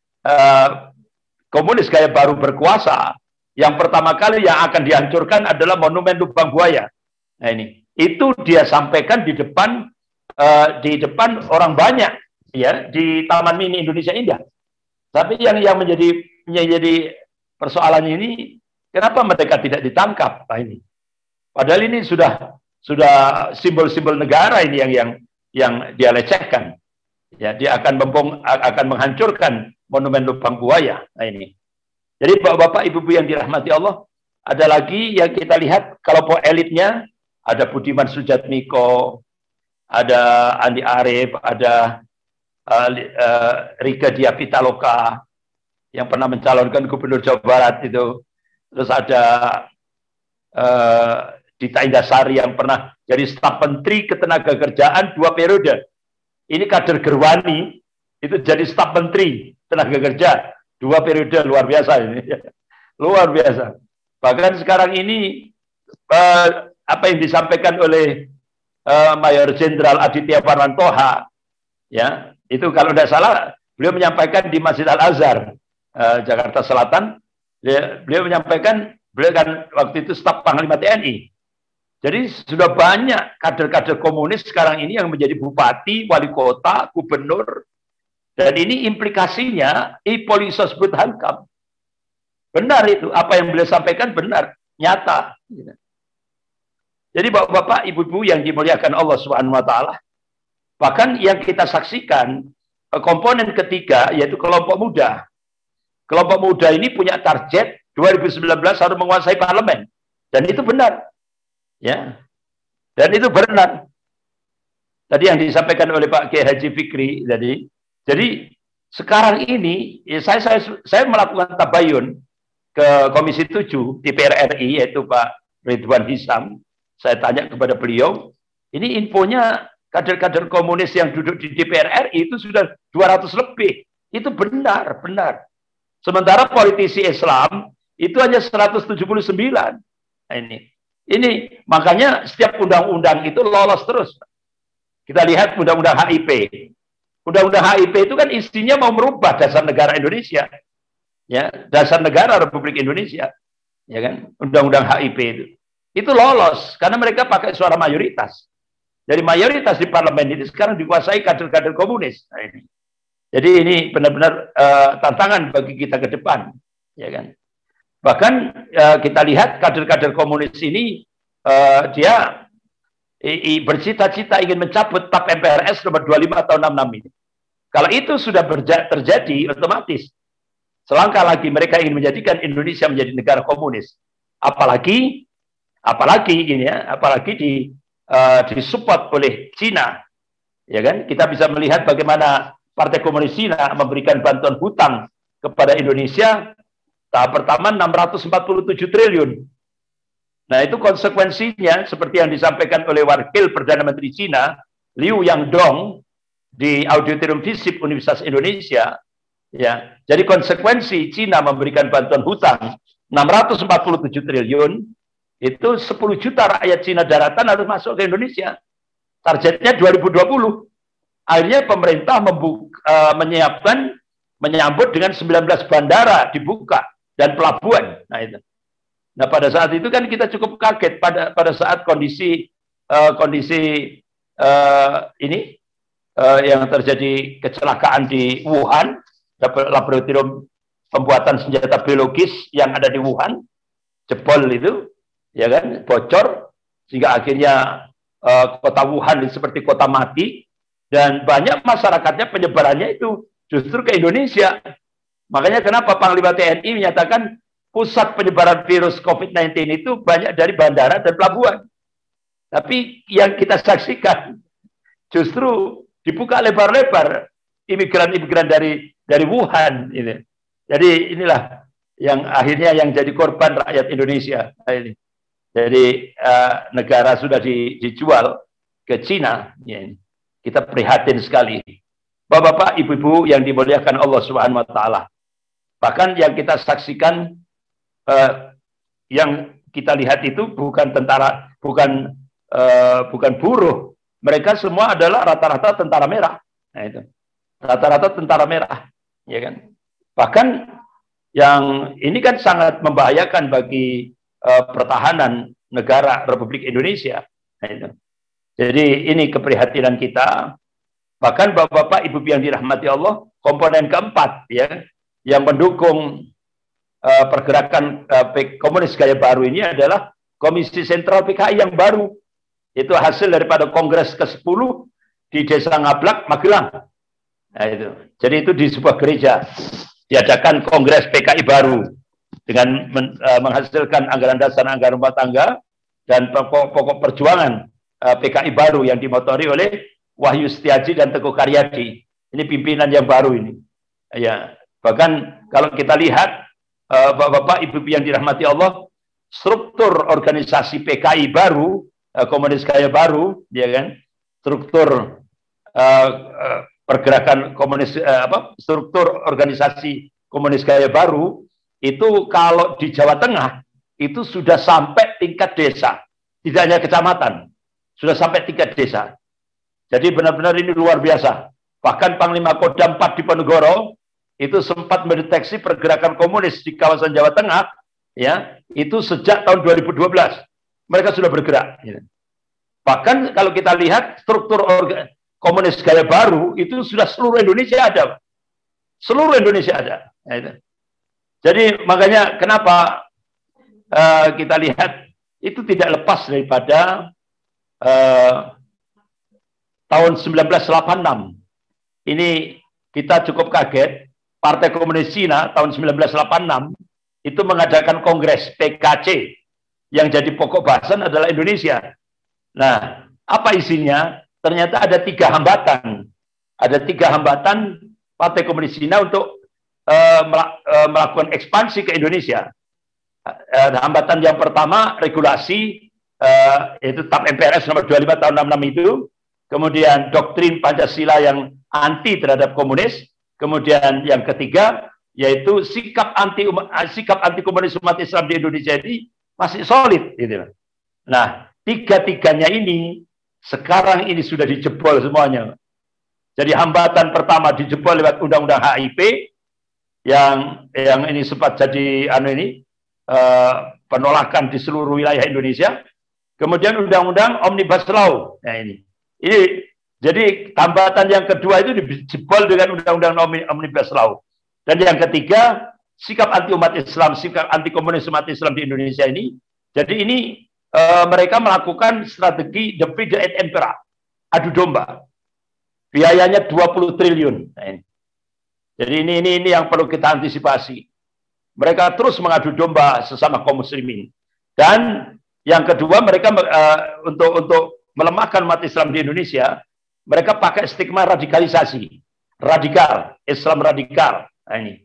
komunis gaya baru berkuasa, yang pertama kali yang akan dihancurkan adalah Monumen Lubang Buaya. Nah ini, itu dia sampaikan di depan orang banyak, ya, di Taman Mini Indonesia Indah. Tapi yang menjadi persoalannya ini, kenapa mereka tidak ditangkap? Nah ini, padahal ini sudah simbol-simbol negara ini yang dia lecehkan. Ya, dia akan menghancurkan Monumen Lubang Buaya. Nah ini. Jadi Bapak Ibu yang dirahmati Allah, ada lagi yang kita lihat kelompok elitnya, ada Budiman Sujatmiko, ada Andi Arief, ada Rika Diah Pitaloka yang pernah mencalonkan Gubernur Jawa Barat itu. Terus ada Dita Indasari yang pernah jadi staf menteri ketenagakerjaan 2 periode. Ini kader Gerwani itu jadi staf menteri tenaga kerja 2 periode, luar biasa ini. Luar biasa. Bahkan sekarang ini apa yang disampaikan oleh Mayor Jenderal Aditya Parwantoha, ya, itu kalau tidak salah beliau menyampaikan di Masjid Al-Azhar Jakarta Selatan, beliau menyampaikan, beliau kan waktu itu staf Panglima TNI. Jadi sudah banyak kader-kader komunis sekarang ini yang menjadi bupati, wali kota, gubernur, dan ini implikasinya polisos hankam. Benar itu, apa yang beliau sampaikan benar, nyata. Jadi bapak-bapak, ibu-ibu yang dimuliakan Allah Subhanahu Wa Taala, bahkan yang kita saksikan komponen ketiga yaitu kelompok muda. Kelompok muda ini punya target 2019 harus menguasai parlemen, dan itu benar. Ya, dan itu benar. Tadi yang disampaikan oleh Pak Kiai Haji Fikri tadi. Jadi sekarang ini ya, saya melakukan tabayun ke Komisi 7 DPR RI, yaitu Pak Ridwan Hisam. Saya tanya kepada beliau, ini infonya kader-kader komunis yang duduk di DPR RI itu sudah 200 lebih. Itu benar. Sementara politisi Islam itu hanya 179. Nah, ini makanya setiap undang-undang itu lolos terus. Kita lihat undang-undang HIP. Undang-undang HIP itu kan isinya mau merubah dasar negara Indonesia. Ya, dasar negara Republik Indonesia. Ya kan? Undang-undang HIP itu. Itu lolos karena mereka pakai suara mayoritas. Jadi mayoritas di parlemen ini sekarang dikuasai kader-kader komunis. Nah, ini. Jadi ini benar-benar tantangan bagi kita ke depan, ya kan? Bahkan kita lihat kader-kader komunis ini dia bercita-cita ingin mencabut TAP MPRS nomor 25 tahun 66 ini. Kalau itu sudah terjadi, otomatis selangkah lagi mereka ingin menjadikan Indonesia menjadi negara komunis. Apalagi ini ya, apalagi disupport oleh Cina, ya kan? Kita bisa melihat bagaimana Partai Komunis Cina memberikan bantuan hutang kepada Indonesia. Tahap pertama 647 triliun. Nah, itu konsekuensinya seperti yang disampaikan oleh Wakil Perdana Menteri Cina, Liu Yangdong, di Auditorium FISIP Universitas Indonesia. Ya, jadi konsekuensi Cina memberikan bantuan hutang 647 triliun, itu 10 juta rakyat Cina daratan harus masuk ke Indonesia. Targetnya 2020. Akhirnya pemerintah menyambut dengan 19 bandara dibuka dan pelabuhan. Nah itu. Nah pada saat itu kan kita cukup kaget pada saat kondisi ini yang terjadi kecelakaan di Wuhan, laboratorium pembuatan senjata biologis yang ada di Wuhan jebol itu, ya kan, bocor sehingga akhirnya kota Wuhan seperti kota mati. Dan banyak masyarakatnya penyebarannya itu justru ke Indonesia. Makanya kenapa Panglima TNI menyatakan pusat penyebaran virus COVID-19 itu banyak dari bandara dan pelabuhan. Tapi yang kita saksikan justru dibuka lebar-lebar imigran-imigran dari Wuhan ini. Jadi inilah yang akhirnya yang jadi korban rakyat Indonesia. Jadi negara sudah dijual ke Cina. Ya, kita prihatin sekali. Bapak-bapak, ibu-ibu yang dimuliakan Allah Subhanahu wa taala. Bahkan yang kita saksikan, yang kita lihat itu bukan tentara, bukan buruh. Mereka semua adalah rata-rata tentara merah. Nah, itu. Rata-rata tentara merah, ya kan? Bahkan yang ini kan sangat membahayakan bagi pertahanan negara Republik Indonesia. Nah, itu. Jadi ini keprihatinan kita. Bahkan bapak-bapak, ibu yang dirahmati Allah, komponen keempat ya yang mendukung pergerakan komunis gaya baru ini adalah Komisi Sentral PKI yang baru. Itu hasil daripada Kongres ke-10 di Desa Ngablak, Magelang. Nah, itu. Jadi itu di sebuah gereja diadakan Kongres PKI baru dengan menghasilkan anggaran dasar, anggaran rumah tangga dan pokok perjuangan PKI baru yang dimotori oleh Wahyu Setiaji dan Teguh Karyadi. Ini pimpinan yang baru ini. Ya, bahkan kalau kita lihat bapak-bapak, ibu yang dirahmati Allah, struktur organisasi PKI baru, komunis gaya baru, ya kan, struktur pergerakan komunis struktur organisasi komunis gaya baru itu kalau di Jawa Tengah itu sudah sampai tingkat desa, tidak hanya kecamatan, sudah sampai tingkat desa. Jadi benar-benar ini luar biasa. Bahkan Panglima Kodam 4 Diponegoro itu sempat mendeteksi pergerakan komunis di kawasan Jawa Tengah, ya, itu sejak tahun 2012 mereka sudah bergerak. Bahkan kalau kita lihat struktur komunis gaya baru itu sudah seluruh Indonesia ada, seluruh Indonesia ada. Jadi makanya kenapa kita lihat itu tidak lepas daripada tahun 1986. Ini kita cukup kaget. Partai Komunis Cina tahun 1986 itu mengadakan kongres PKC yang jadi pokok bahasan adalah Indonesia. Nah, apa isinya? Ternyata ada 3 hambatan. Ada 3 hambatan Partai Komunis Cina untuk melakukan ekspansi ke Indonesia. Hambatan yang pertama regulasi, yaitu TAP MPRS nomor 25 tahun 66 itu. Kemudian doktrin Pancasila yang anti terhadap komunis. Kemudian yang ketiga yaitu sikap anti komunis umat Islam di Indonesia ini masih solid, gitu. Nah, 3-tiganya ini sekarang ini sudah dijebol semuanya. Jadi hambatan pertama dijebol lewat undang-undang HIP yang ini sempat jadi penolakan di seluruh wilayah Indonesia. Kemudian undang-undang Omnibus Law. Nah, ini jadi hambatan yang kedua itu dijebol dengan undang-undang Omnibus Law. Dan yang ketiga, sikap anti umat Islam, sikap anti komunis umat Islam di Indonesia ini. Jadi ini mereka melakukan strategi divide et impera, adu domba. Biayanya 20 triliun. Nah, ini. Jadi ini yang perlu kita antisipasi. Mereka terus mengadu domba sesama kaum muslimin. Dan yang kedua, mereka untuk melemahkan umat Islam di Indonesia, mereka pakai stigma radikalisasi, radikal, Islam radikal. Nah, ini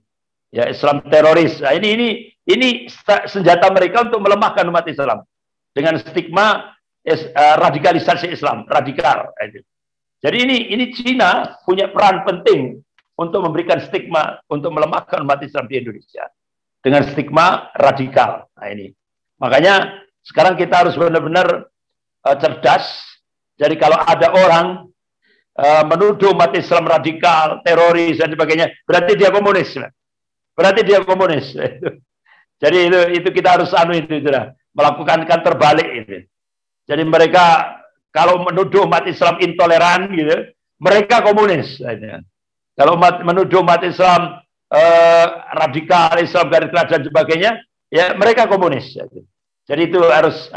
ya, Islam teroris. Nah, ini senjata mereka untuk melemahkan umat Islam dengan stigma radikalisasi Islam radikal. Jadi ini Cina punya peran penting untuk memberikan stigma untuk melemahkan umat Islam di Indonesia dengan stigma radikal. Nah, ini makanya sekarang kita harus benar-benar cerdas. Jadi kalau ada orang menuduh umat Islam radikal, teroris dan sebagainya, berarti dia komunis. Berarti dia komunis. Jadi itu kita harus melakukan counter balik itu. Jadi mereka kalau menuduh umat Islam intoleran gitu, mereka komunis. Kalau menuduh umat Islam radikal, Islam garis keras dan sebagainya, ya mereka komunis. Jadi itu harus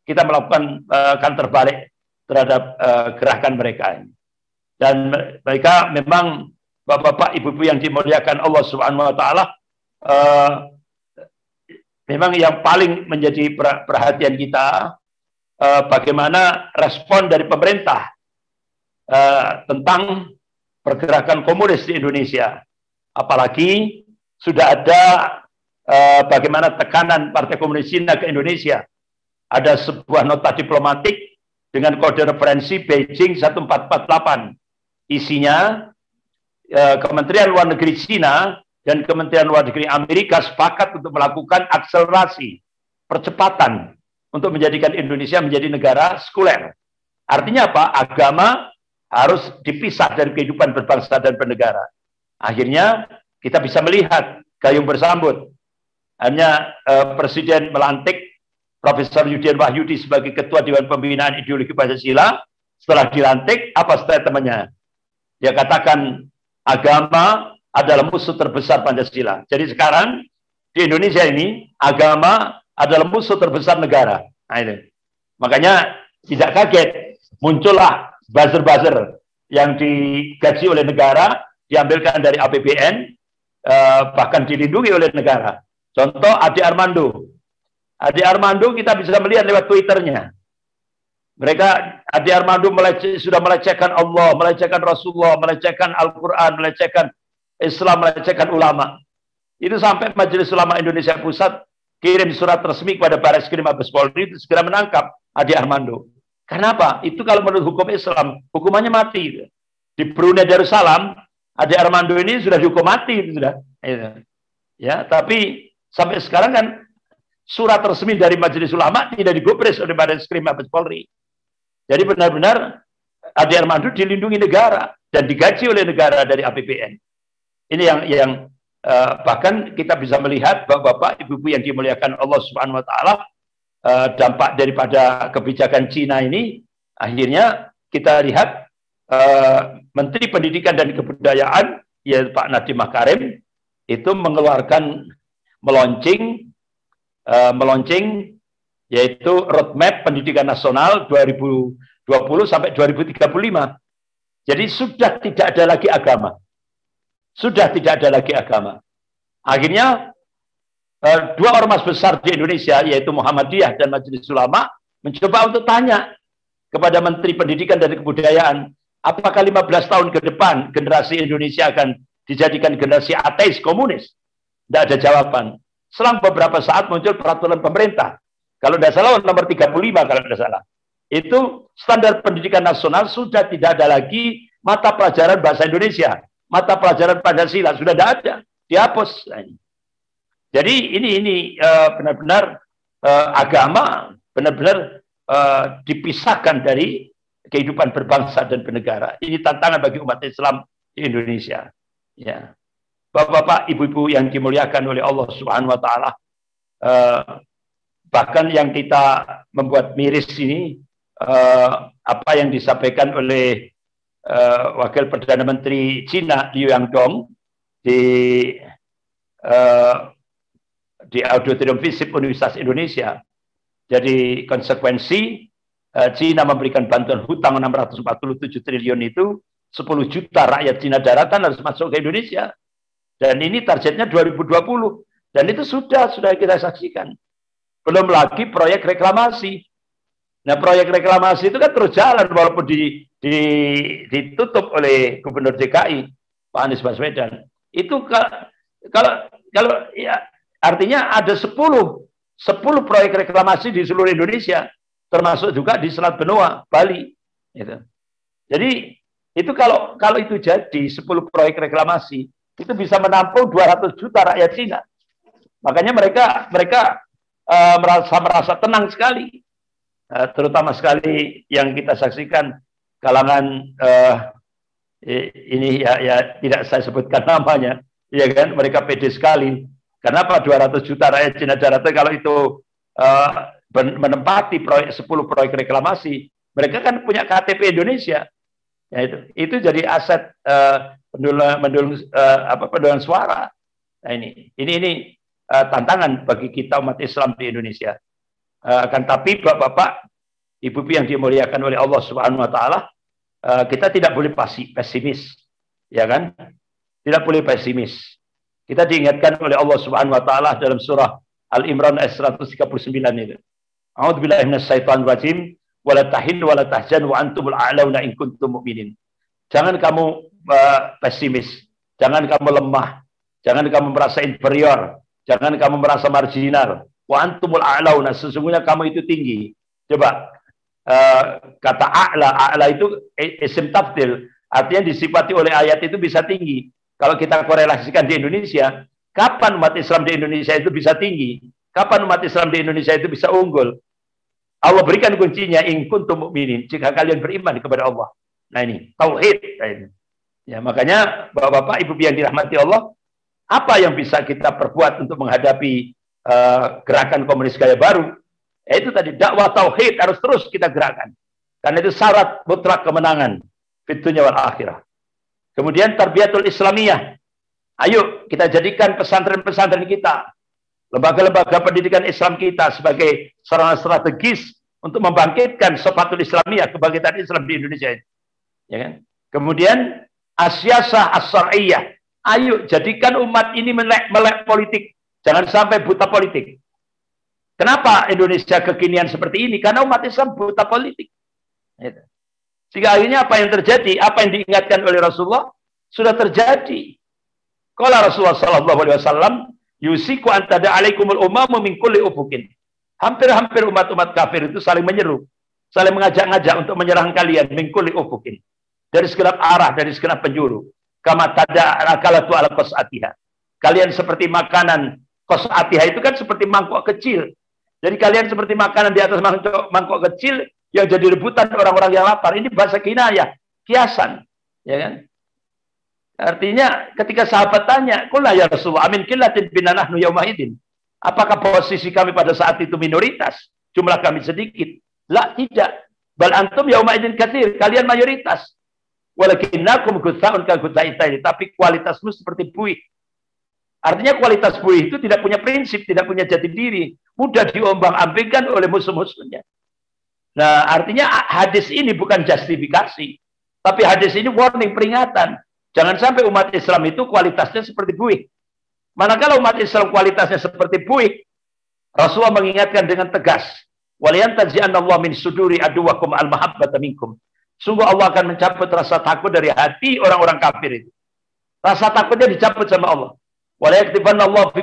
kita melakukan counter balik terhadap gerakan mereka ini. Dan mereka memang bapak-bapak, ibu-ibu yang dimuliakan Allah Subhanahu wa taala, memang yang paling menjadi perhatian kita bagaimana respon dari pemerintah tentang pergerakan komunis di Indonesia. Apalagi sudah ada bagaimana tekanan Partai Komunis Cina ke Indonesia. Ada sebuah nota diplomatik dengan kode referensi Beijing 1448. Isinya Kementerian Luar Negeri Cina dan Kementerian Luar Negeri Amerika sepakat untuk melakukan akselerasi percepatan untuk menjadikan Indonesia menjadi negara sekuler. Artinya apa? Agama harus dipisah dari kehidupan berbangsa dan bernegara. Akhirnya kita bisa melihat gayung bersambut. Hanya Presiden melantik Profesor Yudhian Wahyudi sebagai Ketua Dewan Pembinaan Ideologi Pancasila. Setelah dilantik, apa statementnya? Dia katakan agama adalah musuh terbesar Pancasila. Jadi sekarang di Indonesia ini agama adalah musuh terbesar negara. Nah, ini. Makanya tidak kaget muncullah buzzer-buzzer yang digaji oleh negara, diambilkan dari APBN, bahkan dilindungi oleh negara. Contoh Ade Armando. Ade Armando kita bisa melihat lewat Twitternya. Ade Armando sudah melecehkan Allah, melecehkan Rasulullah, melecehkan Al-Quran, melecehkan Islam, melecehkan ulama. Itu sampai Majelis Ulama Indonesia Pusat kirim surat resmi kepada Bareskrim Mabes Polri itu segera menangkap Ade Armando. Kenapa? Itu kalau menurut hukum Islam, hukumannya mati. Di Brunei Darussalam, Ade Armando ini sudah dihukum mati. Sudah. Ya, tapi sampai sekarang kan surat resmi dari Majelis Ulama tidak digubris oleh Bareskrim Mabes Polri. Jadi benar-benar Ade Armando dilindungi negara dan digaji oleh negara dari APBN. Ini yang bahkan kita bisa melihat Bapak-bapak, Ibu-ibu yang dimuliakan Allah Subhanahu wa taala, dampak daripada kebijakan Cina ini akhirnya kita lihat Menteri Pendidikan dan Kebudayaan yaitu Pak Nadiem Makarim itu mengeluarkan meluncing yaitu roadmap pendidikan nasional 2020 sampai 2035. Jadi sudah tidak ada lagi agama. Sudah tidak ada lagi agama. Akhirnya dua ormas besar di Indonesia yaitu Muhammadiyah dan Majelis Ulama mencoba untuk tanya kepada Menteri Pendidikan dan Kebudayaan, apakah 15 tahun ke depan generasi Indonesia akan dijadikan generasi ateis komunis? Tidak ada jawaban. Selang beberapa saat muncul peraturan pemerintah. Kalau tidak salah nomor 35 kalau tidak salah. Itu standar pendidikan nasional sudah tidak ada lagi mata pelajaran bahasa Indonesia. Mata pelajaran Pancasila sudah tidak ada. Dihapus. Jadi ini benar-benar agama benar-benar dipisahkan dari kehidupan berbangsa dan bernegara. Ini tantangan bagi umat Islam di Indonesia. Ya. Bapak-bapak, ibu-ibu yang dimuliakan oleh Allah Subhanahu wa taala, bahkan yang kita membuat miris ini apa yang disampaikan oleh Wakil Perdana Menteri Cina Liu Yangdong di Auditorium FISIP Universitas Indonesia. Jadi konsekuensi Cina memberikan bantuan hutang 647 triliun itu, 10 juta rakyat Cina daratan harus masuk ke Indonesia. Dan ini targetnya 2020. Dan itu sudah kita saksikan. Belum lagi proyek reklamasi. Nah, proyek reklamasi itu kan terus jalan walaupun ditutup oleh Gubernur DKI Pak Anies Baswedan. Itu kalau ya artinya ada 10 proyek reklamasi di seluruh Indonesia, termasuk juga di Selat Benua, Bali. Gitu. Jadi itu kalau itu jadi 10 proyek reklamasi itu bisa menampung 200 juta rakyat Cina. Makanya mereka merasa tenang sekali. Terutama sekali yang kita saksikan kalangan ini ya tidak saya sebutkan namanya, ya kan, mereka pede sekali. Kenapa 200 juta rakyat Cina daratan kalau itu menempati 10 proyek reklamasi, mereka kan punya KTP Indonesia. Ya, itu jadi aset pendulang suara. Nah, ini tantangan bagi kita umat Islam di Indonesia. Akan tapi Bapak-bapak, Ibu-ibu yang dimuliakan oleh Allah Subhanahu wa taala, kita tidak boleh pesimis. Ya kan? Tidak boleh pesimis. Kita diingatkan oleh Allah Subhanahu wa taala dalam surah Al-Imran ayat 139 itu. A'udzubillahi minasyaitonir rajim. wala tahinu wala tahzanu wa antumul a'launa in kuntum mu'minin. Jangan kamu pesimis, jangan kamu lemah, jangan kamu merasa inferior, jangan kamu merasa marginal. Wa antumul a'launa, sesungguhnya kamu itu tinggi. Coba kata a'la itu isim tafdil, artinya disifati oleh ayat itu bisa tinggi. Kalau kita korelasikan di Indonesia, kapan umat Islam di Indonesia itu bisa tinggi? Kapan umat Islam di Indonesia itu bisa unggul? Allah berikan kuncinya, in kuntum mu'minin, jika kalian beriman kepada Allah. Nah ini, tauhid. Ya, makanya Bapak-bapak, Ibu yang dirahmati Allah, apa yang bisa kita perbuat untuk menghadapi gerakan komunis gaya baru? Itu tadi, dakwah tauhid harus terus kita gerakan. Karena itu syarat mutlak kemenangan fid dunya wal akhirah. Kemudian tarbiyatul Islamiyah. Ayo kita jadikan pesantren-pesantren kita, lembaga-lembaga pendidikan Islam kita sebagai sarana strategis untuk membangkitkan sofatul Islamiyah, kebangkitan Islam di Indonesia ini. Ya kan? Kemudian asyasah as-syar'iyyah. Ayo jadikan umat ini melek politik. Jangan sampai buta politik. Kenapa Indonesia kekinian seperti ini? Karena umat Islam buta politik. Sehingga akhirnya apa yang terjadi? Apa yang diingatkan oleh Rasulullah sudah terjadi. Qala Rasulullah sallallahu alaihi wasallam, yusiku an tada'alaikumul umamu min kulli ufukin. Hampir-hampir umat-umat kafir itu saling menyeru, saling mengajak-ngajak untuk menyerang kalian min kulli ufukin. Dari segenap arah, dari segenap penjuru. Kama tada'akalatu ala qas'atiha. Kalian seperti makanan, qas'atiha itu kan seperti mangkok kecil. Jadi kalian seperti makanan di atas mangkok kecil yang jadi rebutan orang-orang yang lapar. Ini bahasa kinayah, kiasan, ya kan? Artinya ketika sahabat tanya, "Qul ya Rasulullah, amin qillatin bina nahnu yauma idzin." Apakah posisi kami pada saat itu minoritas? Jumlah kami sedikit? La, tidak. Bal antum yauma idzin katsir, kalian mayoritas. Walakinnakum ghutsa'un ka ghutsa'it tayr, tapi kualitasmu seperti buih. Artinya kualitas buih itu tidak punya prinsip, tidak punya jati diri, mudah diombang-ambingkan oleh musuh-musuhnya. Nah, artinya hadis ini bukan justifikasi, tapi hadis ini warning, peringatan. Jangan sampai umat Islam itu kualitasnya seperti buih. Manakala umat Islam kualitasnya seperti buih, Rasulullah mengingatkan dengan tegas, "Waliyantazi'annallahu min suduri aduwakum al-mahabbata minkum." Sungguh Allah akan mencabut rasa takut dari hati orang-orang kafir itu. Rasa takutnya dicabut sama Allah. "Walayaktifannallahu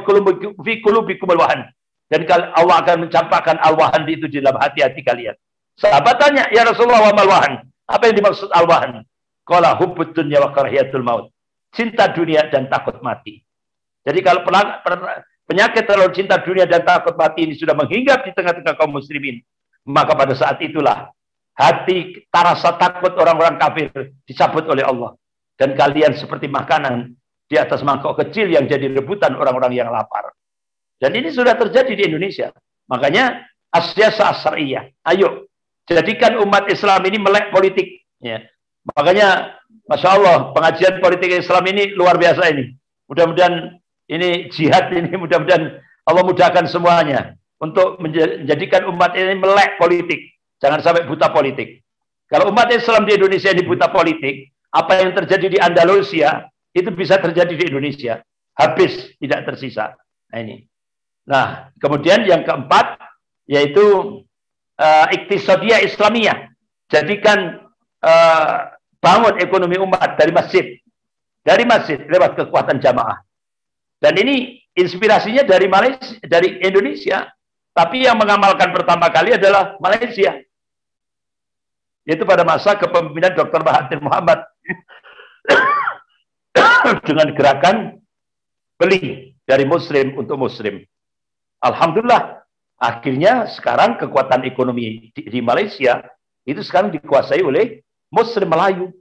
fi qulubikum al-wahan." Dan Allah akan mencampakkan al-wahan itu di dalam hati-hati kalian. Sahabat tanya, "Ya Rasulullah, wa mal wahan?" Apa yang dimaksud al-wahan? Qala hubbud dunya wa karahiyatul maut. Cinta dunia dan takut mati. Jadi kalau penyakit terlalu cinta dunia dan takut mati ini sudah menghinggap di tengah-tengah kaum muslimin, maka pada saat itulah hati rasa takut orang-orang kafir dicabut oleh Allah. Dan kalian seperti makanan di atas mangkok kecil yang jadi rebutan orang-orang yang lapar. Dan ini sudah terjadi di Indonesia. Makanya asyasah as-syar'iyyah. Ayo, jadikan umat Islam ini melek politik. Ya. Makanya, Masya Allah, pengajian politik Islam ini luar biasa ini. Mudah-mudahan ini jihad ini, mudah-mudahan Allah mudahkan semuanya untuk menjadikan umat ini melek politik. Jangan sampai buta politik. Kalau umat Islam di Indonesia ini buta politik, apa yang terjadi di Andalusia, itu bisa terjadi di Indonesia. Habis, tidak tersisa. Nah ini. Nah, kemudian yang keempat, yaitu iktisadiyah Islamiyah. Jadikan bangun ekonomi umat dari masjid lewat kekuatan jamaah. Dan ini inspirasinya dari Malaysia, dari Indonesia, tapi yang mengamalkan pertama kali adalah Malaysia, yaitu pada masa kepemimpinan Dr. Mahathir Muhammad dengan gerakan beli dari muslim untuk muslim. Alhamdulillah, akhirnya sekarang kekuatan ekonomi di Malaysia itu sekarang dikuasai oleh Muslim Melayu.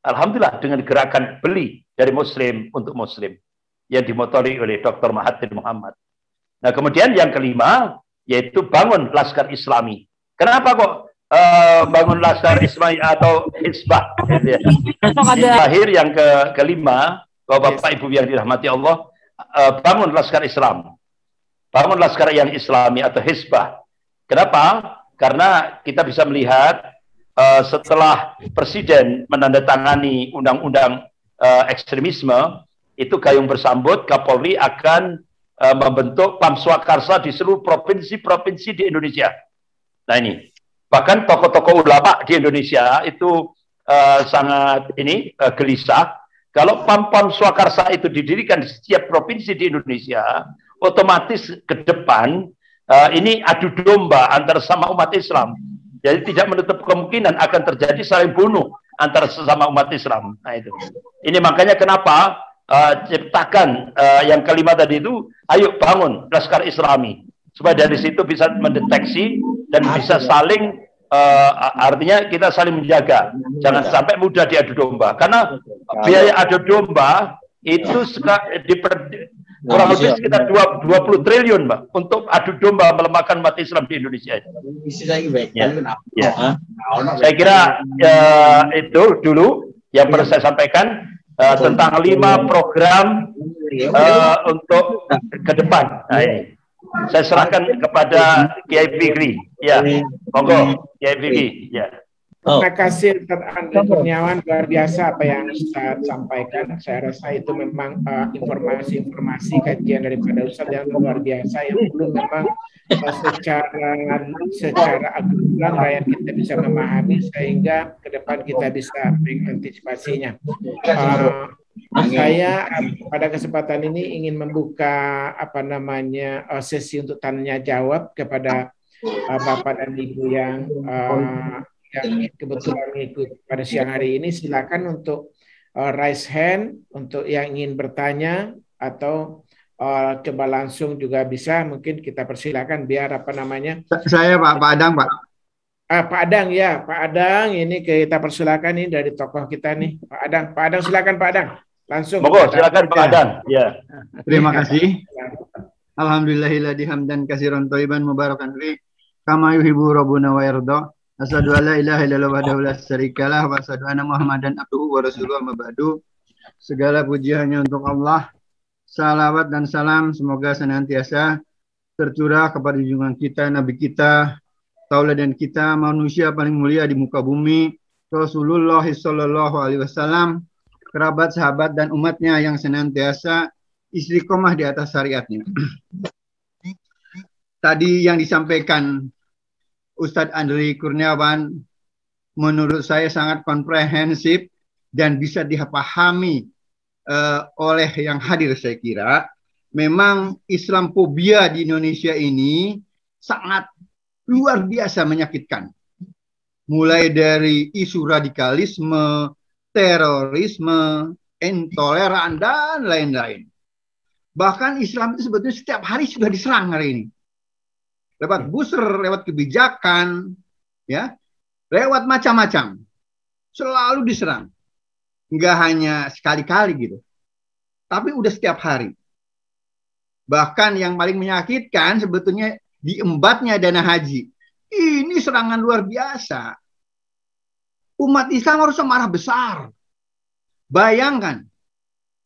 Alhamdulillah, dengan gerakan beli dari muslim untuk muslim yang dimotori oleh Dr. Mahathir Muhammad. Nah, kemudian yang kelima, yaitu bangun Laskar Islami. Kenapa kok bangun Laskar Islami atau Hizbah? Terakhir yang kelima, Bapak Ibu yang dirahmati Allah, bangun Laskar Islam. Bangun Laskar yang Islami atau Hizbah. Kenapa? Karena kita bisa melihat setelah Presiden menandatangani undang-undang ekstremisme, itu gayung bersambut Kapolri akan membentuk Pam Swakarsa di seluruh provinsi-provinsi di Indonesia. Nah ini, Bahkan tokoh-tokoh ulama di Indonesia itu sangat gelisah. Kalau Pam-Pam Swakarsa itu didirikan di setiap provinsi di Indonesia, otomatis ke depan ini adu domba antara sama umat Islam. Jadi tidak menutup kemungkinan akan terjadi saling bunuh antara sesama umat Islam. Nah itu. Ini makanya kenapa ciptakan yang kelima tadi itu, ayo bangun Laskar Islami. Supaya dari situ bisa mendeteksi dan bisa saling artinya kita saling menjaga, jangan sampai mudah diadu domba, karena biaya adu domba itu kurang lebih sekitar 20 triliun, Mbak, untuk adu domba melemahkan umat Islam di Indonesia. Ya. Saya kira itu dulu yang perlu saya sampaikan tentang 5 program untuk ke depan. Nah, ini saya serahkan kepada Kiai Fikri. Ya, monggo Kiai Fikri. Ya. Terima kasih Ustaz Andri Kurniawan, luar biasa apa yang Ustaz sampaikan. Saya rasa itu memang informasi-informasi kajian daripada Ustaz yang luar biasa, yang perlu memang secara akurat rakyat kita bisa memahami sehingga ke depan kita bisa mengantisipasinya. Saya pada kesempatan ini ingin membuka sesi untuk tanya jawab kepada Bapak dan Ibu yang kebetulan ikut pada siang hari ini. Silakan untuk raise hand untuk yang ingin bertanya, atau coba langsung juga bisa, mungkin kita persilakan biar Saya Pak Adang, Pak. Pak Adang, ya Pak Adang, ini kita persilakan nih dari tokoh kita nih, Pak Adang silakan Pak Adang, langsung. Monggo, silakan Pak Adang. Ya. Terima kasih. Alhamdulillahilladzi hamdan katsiran thayyiban mubarakan fi kama yuhibbu rabbuna wa yarda. Asyhadu an la ilaha illallah wahdahu la syarikalah wa asyhadu anna Muhammadan abduhu wa rasuluhu, amma ba'du. Segala puji hanya untuk Allah. Salawat dan salam semoga senantiasa tercurah kepada junjungan kita, Nabi kita, tauladan kita, manusia paling mulia di muka bumi, Rasulullah sallallahu alaihi wasallam, kerabat, sahabat dan umatnya yang senantiasa istiqomah di atas syariatnya. Tadi yang disampaikan Ustadz Andri Kurniawan menurut saya sangat komprehensif dan bisa dipahami oleh yang hadir. Saya kira memang Islamophobia di Indonesia ini sangat luar biasa menyakitkan. Mulai dari isu radikalisme, terorisme, intoleran, dan lain-lain. Bahkan Islam itu sebetulnya setiap hari sudah diserang hari ini. Lewat buzzer, lewat kebijakan, ya, lewat macam-macam. Selalu diserang. Enggak hanya sekali-kali gitu. Tapi udah setiap hari. Bahkan yang paling menyakitkan sebetulnya diembatnya dana haji. Ini serangan luar biasa. Umat Islam harus marah besar. Bayangkan,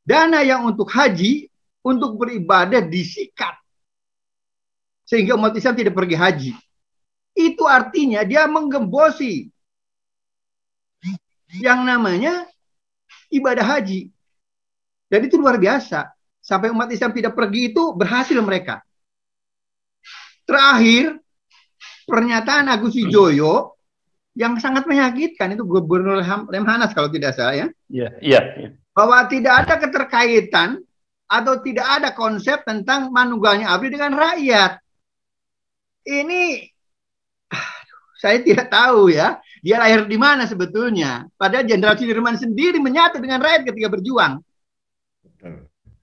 dana yang untuk haji, untuk beribadah disikat. Sehingga umat Islam tidak pergi haji. Itu artinya dia menggembosi yang namanya ibadah haji. Dan itu luar biasa. Sampai umat Islam tidak pergi itu berhasil mereka. Terakhir, pernyataan Agus Wijoyo yang sangat menyakitkan, itu Gubernur Lemhanas kalau tidak salah ya. Iya. Bahwa tidak ada keterkaitan atau tidak ada konsep tentang Manunggalnya Abdi dengan rakyat. Ini saya tidak tahu ya, dia lahir di mana sebetulnya. Padahal Jenderal Sudirman sendiri menyatu dengan rakyat ketika berjuang.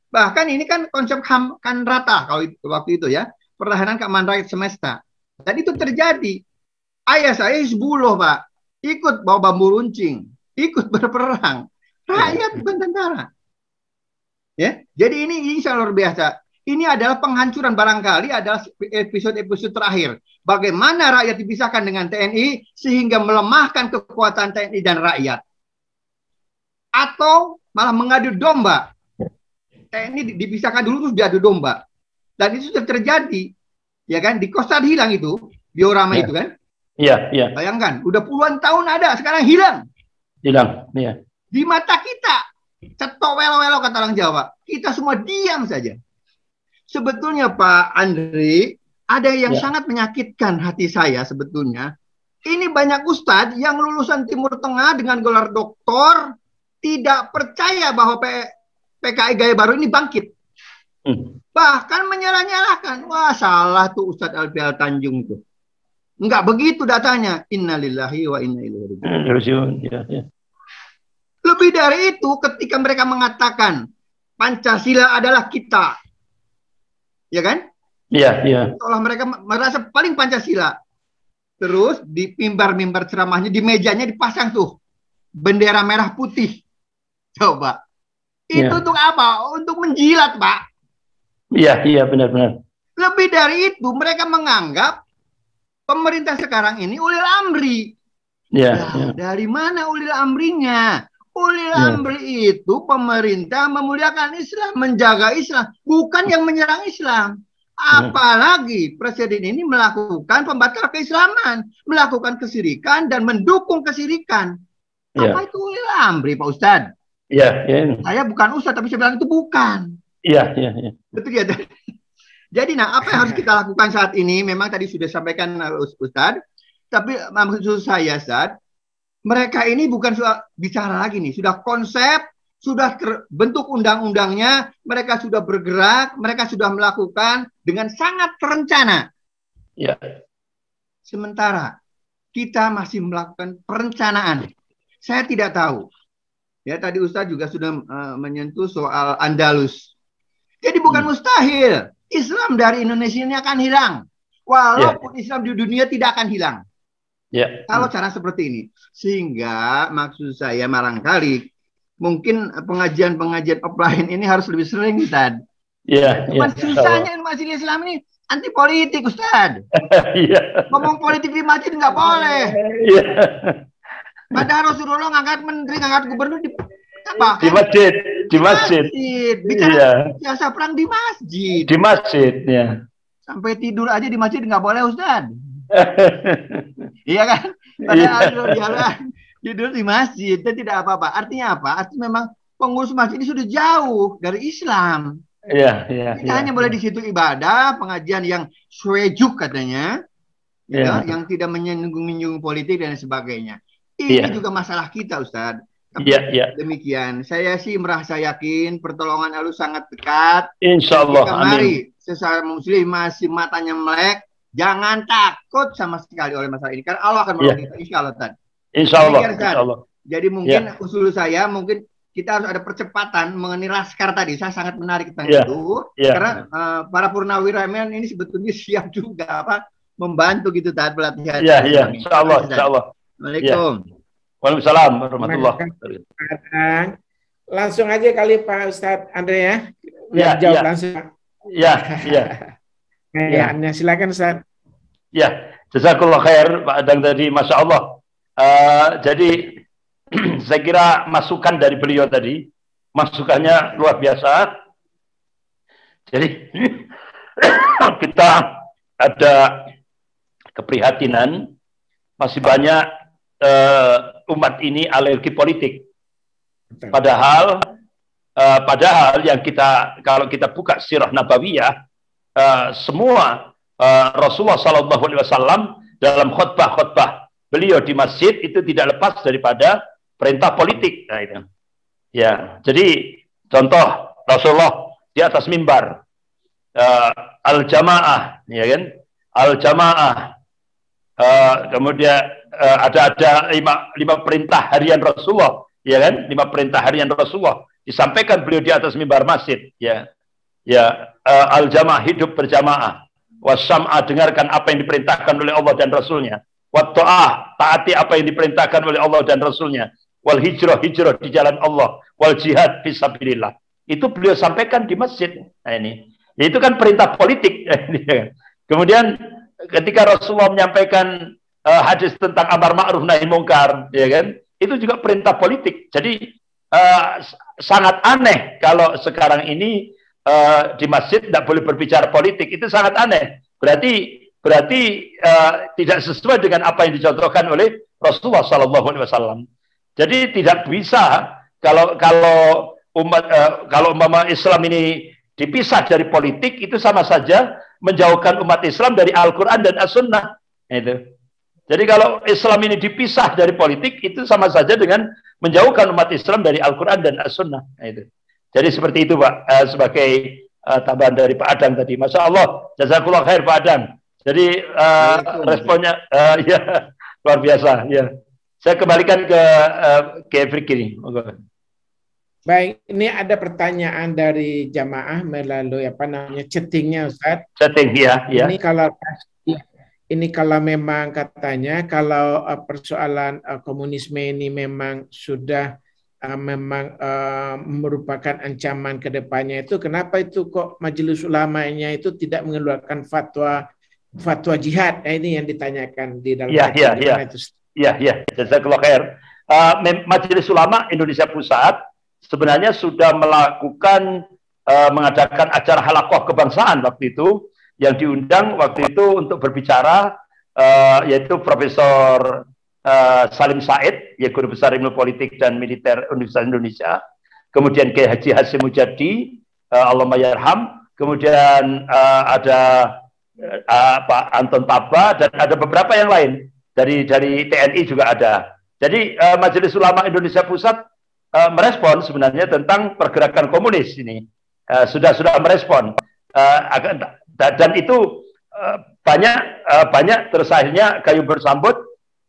Bahkan ini kan konsep kan rata kalau waktu itu ya, pertahanan keamanan rakyat semesta. Dan itu terjadi. Ayah saya Hizbullah, Pak, ikut bawa bambu runcing, ikut berperang. Rakyat bukan tentara. Ya, jadi ini sangat luar biasa. Ini adalah penghancuran, barangkali adalah episode-episode terakhir. Bagaimana rakyat dipisahkan dengan TNI sehingga melemahkan kekuatan TNI dan rakyat. Atau malah mengadu domba. TNI dipisahkan dulu terus diadu domba. Dan itu sudah terjadi. Ya kan, di Kosta hilang itu, diorama itu kan. Iya. Bayangkan, udah puluhan tahun ada, sekarang hilang. Hilang, iya. Di mata kita, cetok welo-welo kata orang Jawa. Kita semua diam saja. Sebetulnya Pak Andri, ada yang sangat menyakitkan hati saya sebetulnya. Ini banyak ustadz yang lulusan Timur Tengah dengan gelar doktor tidak percaya bahwa PKI Gaya Baru ini bangkit. Bahkan menyalah-nyalahkan. Wah, salah tuh Ustadz Alfial Tanjung tuh. Enggak begitu datanya. Innalillahi wa inna ilaihi raji'un. Lebih dari itu, ketika mereka mengatakan Pancasila adalah kita. Ya kan? Iya. Seolah mereka merasa paling Pancasila. Terus di mimbar-mimbar ceramahnya, di mejanya dipasang tuh bendera merah putih. Coba. Itu untuk apa? Untuk menjilat, Pak. Iya, benar-benar. Lebih dari itu, mereka menganggap pemerintah sekarang ini ulil amri. Iya. Dari mana ulil amrinya? Ulil amri itu pemerintah memuliakan Islam, menjaga Islam, bukan yang menyerang Islam. Apalagi presiden ini melakukan pembatal keislaman, melakukan kesirikan dan mendukung kesirikan. Apa itu ulil amri, Pak Ustadz? Iya. Saya bukan Ustadz, tapi saya bilang itu bukan. Iya. Betul ya. Jadi, apa yang harus kita lakukan saat ini? Memang tadi sudah sampaikan Ustadz, tapi maksud saya, Ustadz, mereka ini bukan bicara lagi nih, sudah konsep, sudah bentuk undang-undangnya, mereka sudah bergerak, mereka sudah melakukan dengan sangat terencana. Iya. Sementara kita masih melakukan perencanaan. Saya tidak tahu. Ya, tadi Ustadz juga sudah menyentuh soal Andalus. Jadi bukan mustahil Islam dari Indonesia ini akan hilang. Walaupun Islam di dunia tidak akan hilang. Kalau cara seperti ini. Sehingga maksud saya barangkali mungkin pengajian-pengajian offline ini harus lebih sering, Ustaz. Cuman susahnya majelis Islam ini anti politik, Ustaz. Ngomong politik di masjid nggak boleh. Padahal Rasulullah ngangkat menteri, ngangkat gubernur di masjid. Bicara biasa perang di masjid. Di masjid, ya. Sampai tidur aja di masjid nggak boleh, Ustaz. Iya kan? Padahal jalan tidur di masjid dan tidak apa-apa. Artinya apa? Artinya memang pengurus masjid ini sudah jauh dari Islam. Kita hanya boleh di situ ibadah, pengajian yang suejuk katanya, yang tidak menyinggung politik dan sebagainya. Ini juga masalah kita, Ustaz. Demikian. Saya sih merasa yakin pertolongan Allah sangat dekat. Insyaallah. Mari sesama muslim masih matanya melek, jangan takut sama sekali oleh masalah ini. Karena Allah akan menolong kita. Insyaallah, Ustaz. Insyaallah. Jadi mungkin usul saya mungkin kita harus ada percepatan mengenai laskar tadi. Saya sangat menarik tentang itu. Karena para purnawira ini sebetulnya siap juga membantu gitu tahap pelatihan. Insyaallah. Assalamualaikum. Waalaikumsalam warahmatullahi wabarakatuh. Langsung aja kali Pak Ustadz Andre ya. Jawab langsung. Silakan Ustadz. Jazakallah khair Pak Adang tadi, Masya Allah. Jadi saya kira masukan dari beliau tadi, masukannya luar biasa. Jadi kita ada keprihatinan, masih banyak umat ini alergi politik. Padahal yang kalau kita buka sirah nabawiyah, semua Rasulullah SAW dalam khutbah beliau di masjid itu tidak lepas daripada perintah politik. Nah, itu. Jadi contoh Rasulullah di atas mimbar al-jamaah, ya kan? Al-jamaah. Kemudian ada lima perintah harian Rasulullah, ya kan? 5 perintah harian Rasulullah disampaikan beliau di atas mimbar masjid, al-jamaah, hidup berjamaah, wasam'a, dengarkan apa yang diperintahkan oleh Allah dan Rasulnya, watta'ah, taati apa yang diperintahkan oleh Allah dan Rasulnya, wal hijrah di jalan Allah, wal jihad fisabilillah. Itu beliau sampaikan di masjid. Nah, ini itu kan perintah politik. Kemudian ketika Rasulullah menyampaikan hadis tentang amar ma'ruf nahi mungkar, ya kan? Itu juga perintah politik. Jadi sangat aneh kalau sekarang ini di masjid tidak boleh berbicara politik. Itu sangat aneh. Berarti tidak sesuai dengan apa yang dicontohkan oleh Rasulullah SAW. Jadi tidak bisa kalau umpama Islam ini dipisah dari politik, itu sama saja menjauhkan umat Islam dari Al-Quran dan As-Sunnah. Itu. Jadi kalau Islam ini dipisah dari politik, itu sama saja dengan menjauhkan umat Islam dari Al-Quran dan As-Sunnah. Nah, itu. Jadi seperti itu Pak, sebagai tambahan dari Pak Adam tadi. Masya Allah, jazakallah khair Pak Adam. Jadi responnya ya luar biasa. Ya. Saya kembalikan ke Fikri ini. Baik, ini ada pertanyaan dari jamaah melalui apa namanya chattingnya Ustaz. Chatting ya. Ini kalau memang katanya kalau persoalan komunisme ini memang sudah memang merupakan ancaman ke depannya itu, kenapa itu kok Majelis Ulamanya itu tidak mengeluarkan fatwa jihad? Ini yang ditanyakan di dalam itu. Iya, jazakallah khair. Majelis Ulama Indonesia Pusat sebenarnya sudah melakukan mengadakan acara halakoh kebangsaan waktu itu, yang diundang waktu itu untuk berbicara yaitu Profesor Salim Said, ya Guru Besar Ilmu Politik dan Militer Universitas Indonesia, kemudian Kiai Haji Hasyim Mujadi, Allahumma yarham, kemudian ada Pak Anton Taba, dan ada beberapa yang lain dari TNI juga ada. Jadi Majelis Ulama Indonesia Pusat merespon sebenarnya tentang pergerakan komunis ini, sudah merespon. Dan itu banyak terus akhirnya kayu bersambut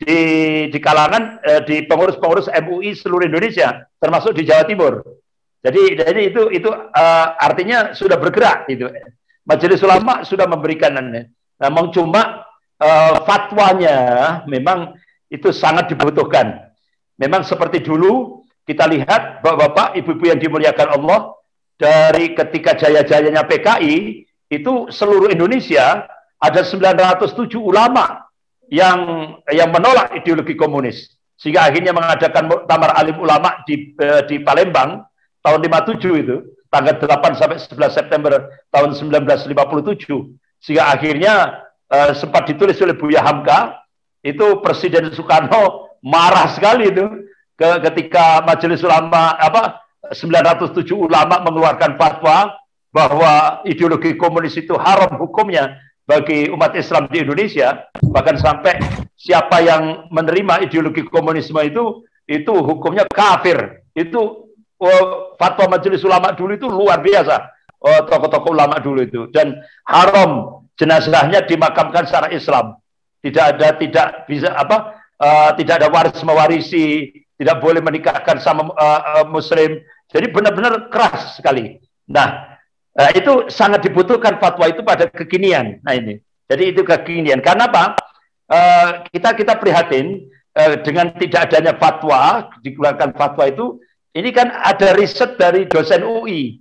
di kalangan di pengurus-pengurus MUI seluruh Indonesia, termasuk di Jawa Timur. Jadi itu artinya sudah bergerak itu. Majelis Ulama sudah memberikan, namun cuma fatwanya memang itu sangat dibutuhkan. Memang seperti dulu kita lihat Bapak, Ibu-ibu yang dimuliakan Allah, dari ketika jaya-jayanya PKI itu seluruh Indonesia ada 907 ulama yang menolak ideologi komunis, sehingga akhirnya mengadakan muktamar alim ulama di Palembang tahun 57 itu, tanggal 8 sampai 11 September tahun 1957, sehingga akhirnya sempat ditulis oleh Buya Hamka, itu Presiden Soekarno marah sekali itu ketika Majelis Ulama 907 ulama mengeluarkan fatwa bahwa ideologi komunis itu haram hukumnya bagi umat Islam di Indonesia, bahkan sampai siapa yang menerima ideologi komunisme itu hukumnya kafir. Itu fatwa Majelis Ulama dulu itu luar biasa, tokoh-tokoh ulama dulu itu, dan haram jenazahnya dimakamkan secara Islam, tidak ada waris mewarisi, tidak boleh menikahkan sama Muslim. Jadi benar-benar keras sekali. Nah, itu sangat dibutuhkan fatwa itu pada kekinian. Nah ini, jadi itu kekinian. Karena apa? Kita prihatin dengan tidak adanya fatwa, dikeluarkan fatwa itu. Ini kan ada riset dari dosen UI.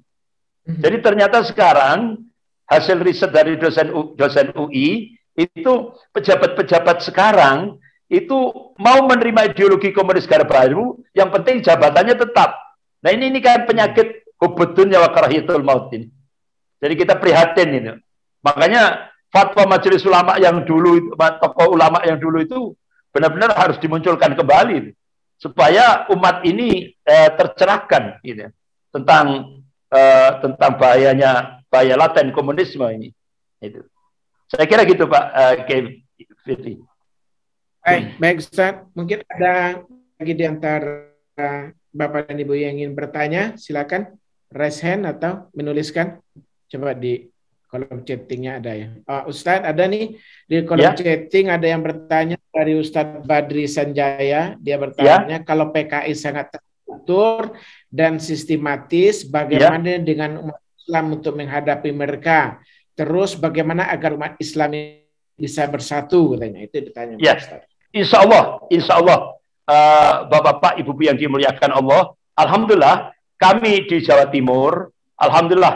Jadi ternyata sekarang hasil riset dari dosen UI itu pejabat-pejabat sekarang itu mau menerima ideologi komunis Orde Baru, yang penting jabatannya tetap. Nah ini kan penyakit hubudun wa karahiyatul maut ini. Jadi kita prihatin ini. Makanya fatwa Majelis Ulama yang dulu, tokoh ulama yang dulu itu benar-benar harus dimunculkan kembali, supaya umat ini tercerahkan gitu, tentang bahaya laten komunisme ini. Itu. Saya kira gitu Pak Fitri. Baik Ustaz, mungkin ada lagi di antara Bapak dan Ibu yang ingin bertanya, silakan raise hand atau menuliskan. Coba di kolom chattingnya ada ya. Ustadz ada nih di kolom chatting, ada yang bertanya dari Ustadz Badri Sanjaya. Dia bertanya, kalau PKI sangat terstruktur dan sistematis, bagaimana dengan umat Islam untuk menghadapi mereka? Terus bagaimana agar umat Islam bisa bersatu? Katanya itu ditanya. Ya, Insya Allah, Bapak-bapak, Ibu-ibu yang dimuliakan Allah, alhamdulillah kami di Jawa Timur, alhamdulillah.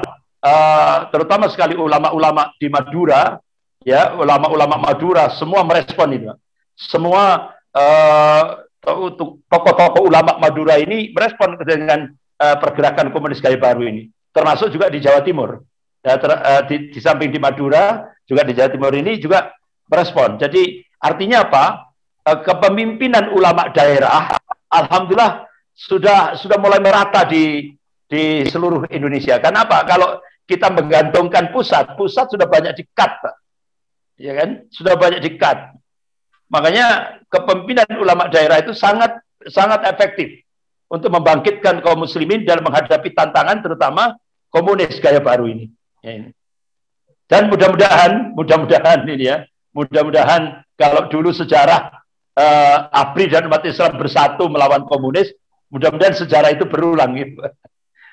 Terutama sekali ulama-ulama di Madura, ya, ulama-ulama Madura semua merespon itu. Semua tokoh-tokoh ulama Madura ini merespon dengan pergerakan komunis gaya baru ini. Termasuk juga di Jawa Timur. Ya, di samping di Madura, juga di Jawa Timur ini juga merespon. Jadi artinya apa? Kepemimpinan ulama daerah, alhamdulillah sudah mulai merata di seluruh Indonesia. Kenapa? Kalau kita menggantungkan pusat sudah banyak di-cut, ya kan? Sudah banyak di-cut. Makanya kepemimpinan ulama daerah itu sangat efektif untuk membangkitkan kaum muslimin dalam menghadapi tantangan terutama komunis gaya baru ini. Dan mudah-mudahan ini ya, mudah-mudahan kalau dulu sejarah ABRI dan umat Islam bersatu melawan komunis, mudah-mudahan sejarah itu berulang gitu.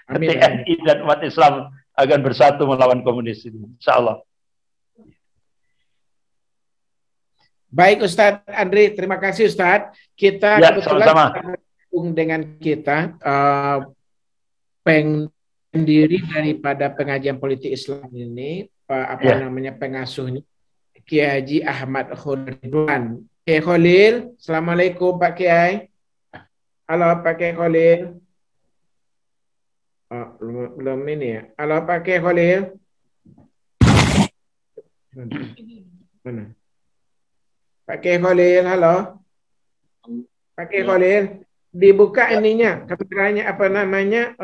TNI dan umat Islam akan bersatu melawan komunis ini, insya Allah. Baik Ustadz Andri, terima kasih Ustadz. Kita ya, kebetulan sama-sama dengan kita pendiri daripada pengajian politik Islam ini, namanya pengasuhnya Kiai Haji Ahmad Khalil. Kiai Khalil, Assalamualaikum Pak Kiai. Halo Pak Kiai Khalil. Oh, belum ini ya. Halo Pak Kiai Khalil. Mana? Pak Kiai Khalil, halo. Pak Kiai Khalil, dibuka ininya, kameranya apa namanya,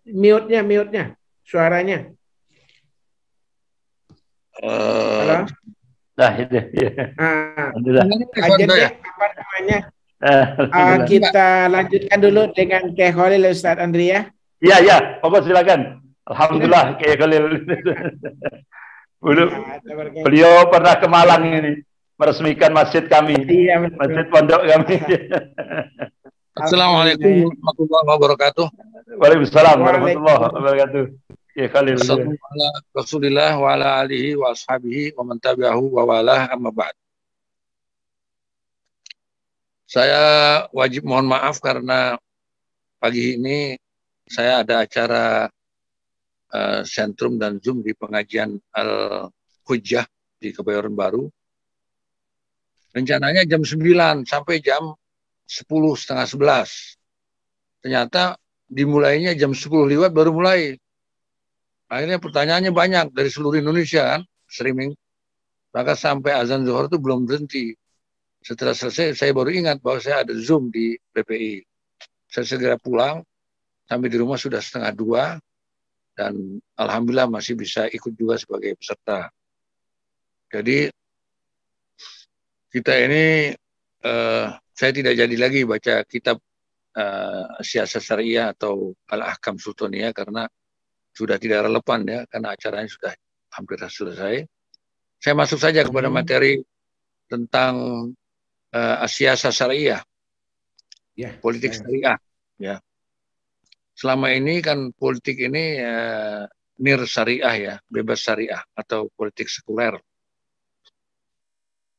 mute-nya, suaranya. Halo. Nah, itu. Ya. Jadi apa namanya? Kita lanjutkan dulu dengan Kiai Khalil, Ustadz Andri ya. Iya, Bapak silakan. Alhamdulillah Kiai Khalil. Beliau pernah ke Malang ini meresmikan masjid kami, masjid pondok kami. Assalamualaikum warahmatullahi wabarakatuh. Waalaikumsalam warahmatullahi wabarakatuh. Ya Khalil. Rasulillah wa ala alihi wa ashabihi wa man tabi'ahu wa walah amma ba'd. Saya wajib mohon maaf karena pagi ini saya ada acara sentrum dan Zoom di pengajian Al-Hujjah di Kebayoran Baru. Rencananya jam 9 sampai jam 10, setengah 11. Ternyata dimulainya jam 10 lewat baru mulai. Akhirnya pertanyaannya banyak dari seluruh Indonesia kan, streaming. Maka sampai azan zuhur itu belum berhenti. Setelah selesai saya baru ingat bahwa saya ada Zoom di PPI. Saya segera pulang, sampai di rumah sudah setengah 2. Dan alhamdulillah masih bisa ikut juga sebagai peserta. Jadi kita ini saya tidak jadi lagi baca kitab Siasat Syariah atau Al-Ahkam Sultaniyah karena sudah tidak relevan ya, karena acaranya sudah hampir selesai. Saya masuk saja kepada materi tentang Siasat Syariah, politik syariah. Ya. Selama ini kan politik ini nir syariah ya, bebas syariah atau politik sekuler.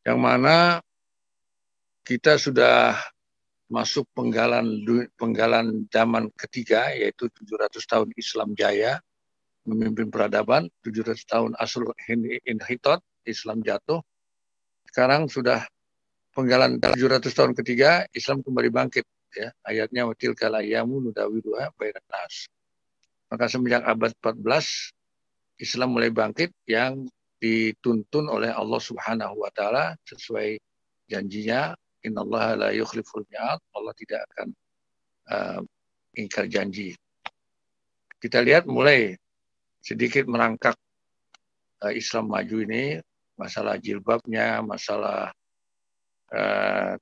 Yang mana kita sudah masuk penggalan zaman ketiga, yaitu 700 tahun Islam jaya, memimpin peradaban, 700 tahun Asrul Inhitot, Islam jatuh. Sekarang sudah penggalan 700 tahun ketiga, Islam kembali bangkit. Ya, ayatnya watil kalayamu nudawiluha bainan nas. Maka semenjak abad 14, Islam mulai bangkit yang dituntun oleh Allah Subhanahu wa taala sesuai janjinya, innallaha la yukhliful mi'ad, Allah tidak akan ingkar janji. Kita lihat mulai sedikit merangkak Islam maju ini, masalah jilbabnya, masalah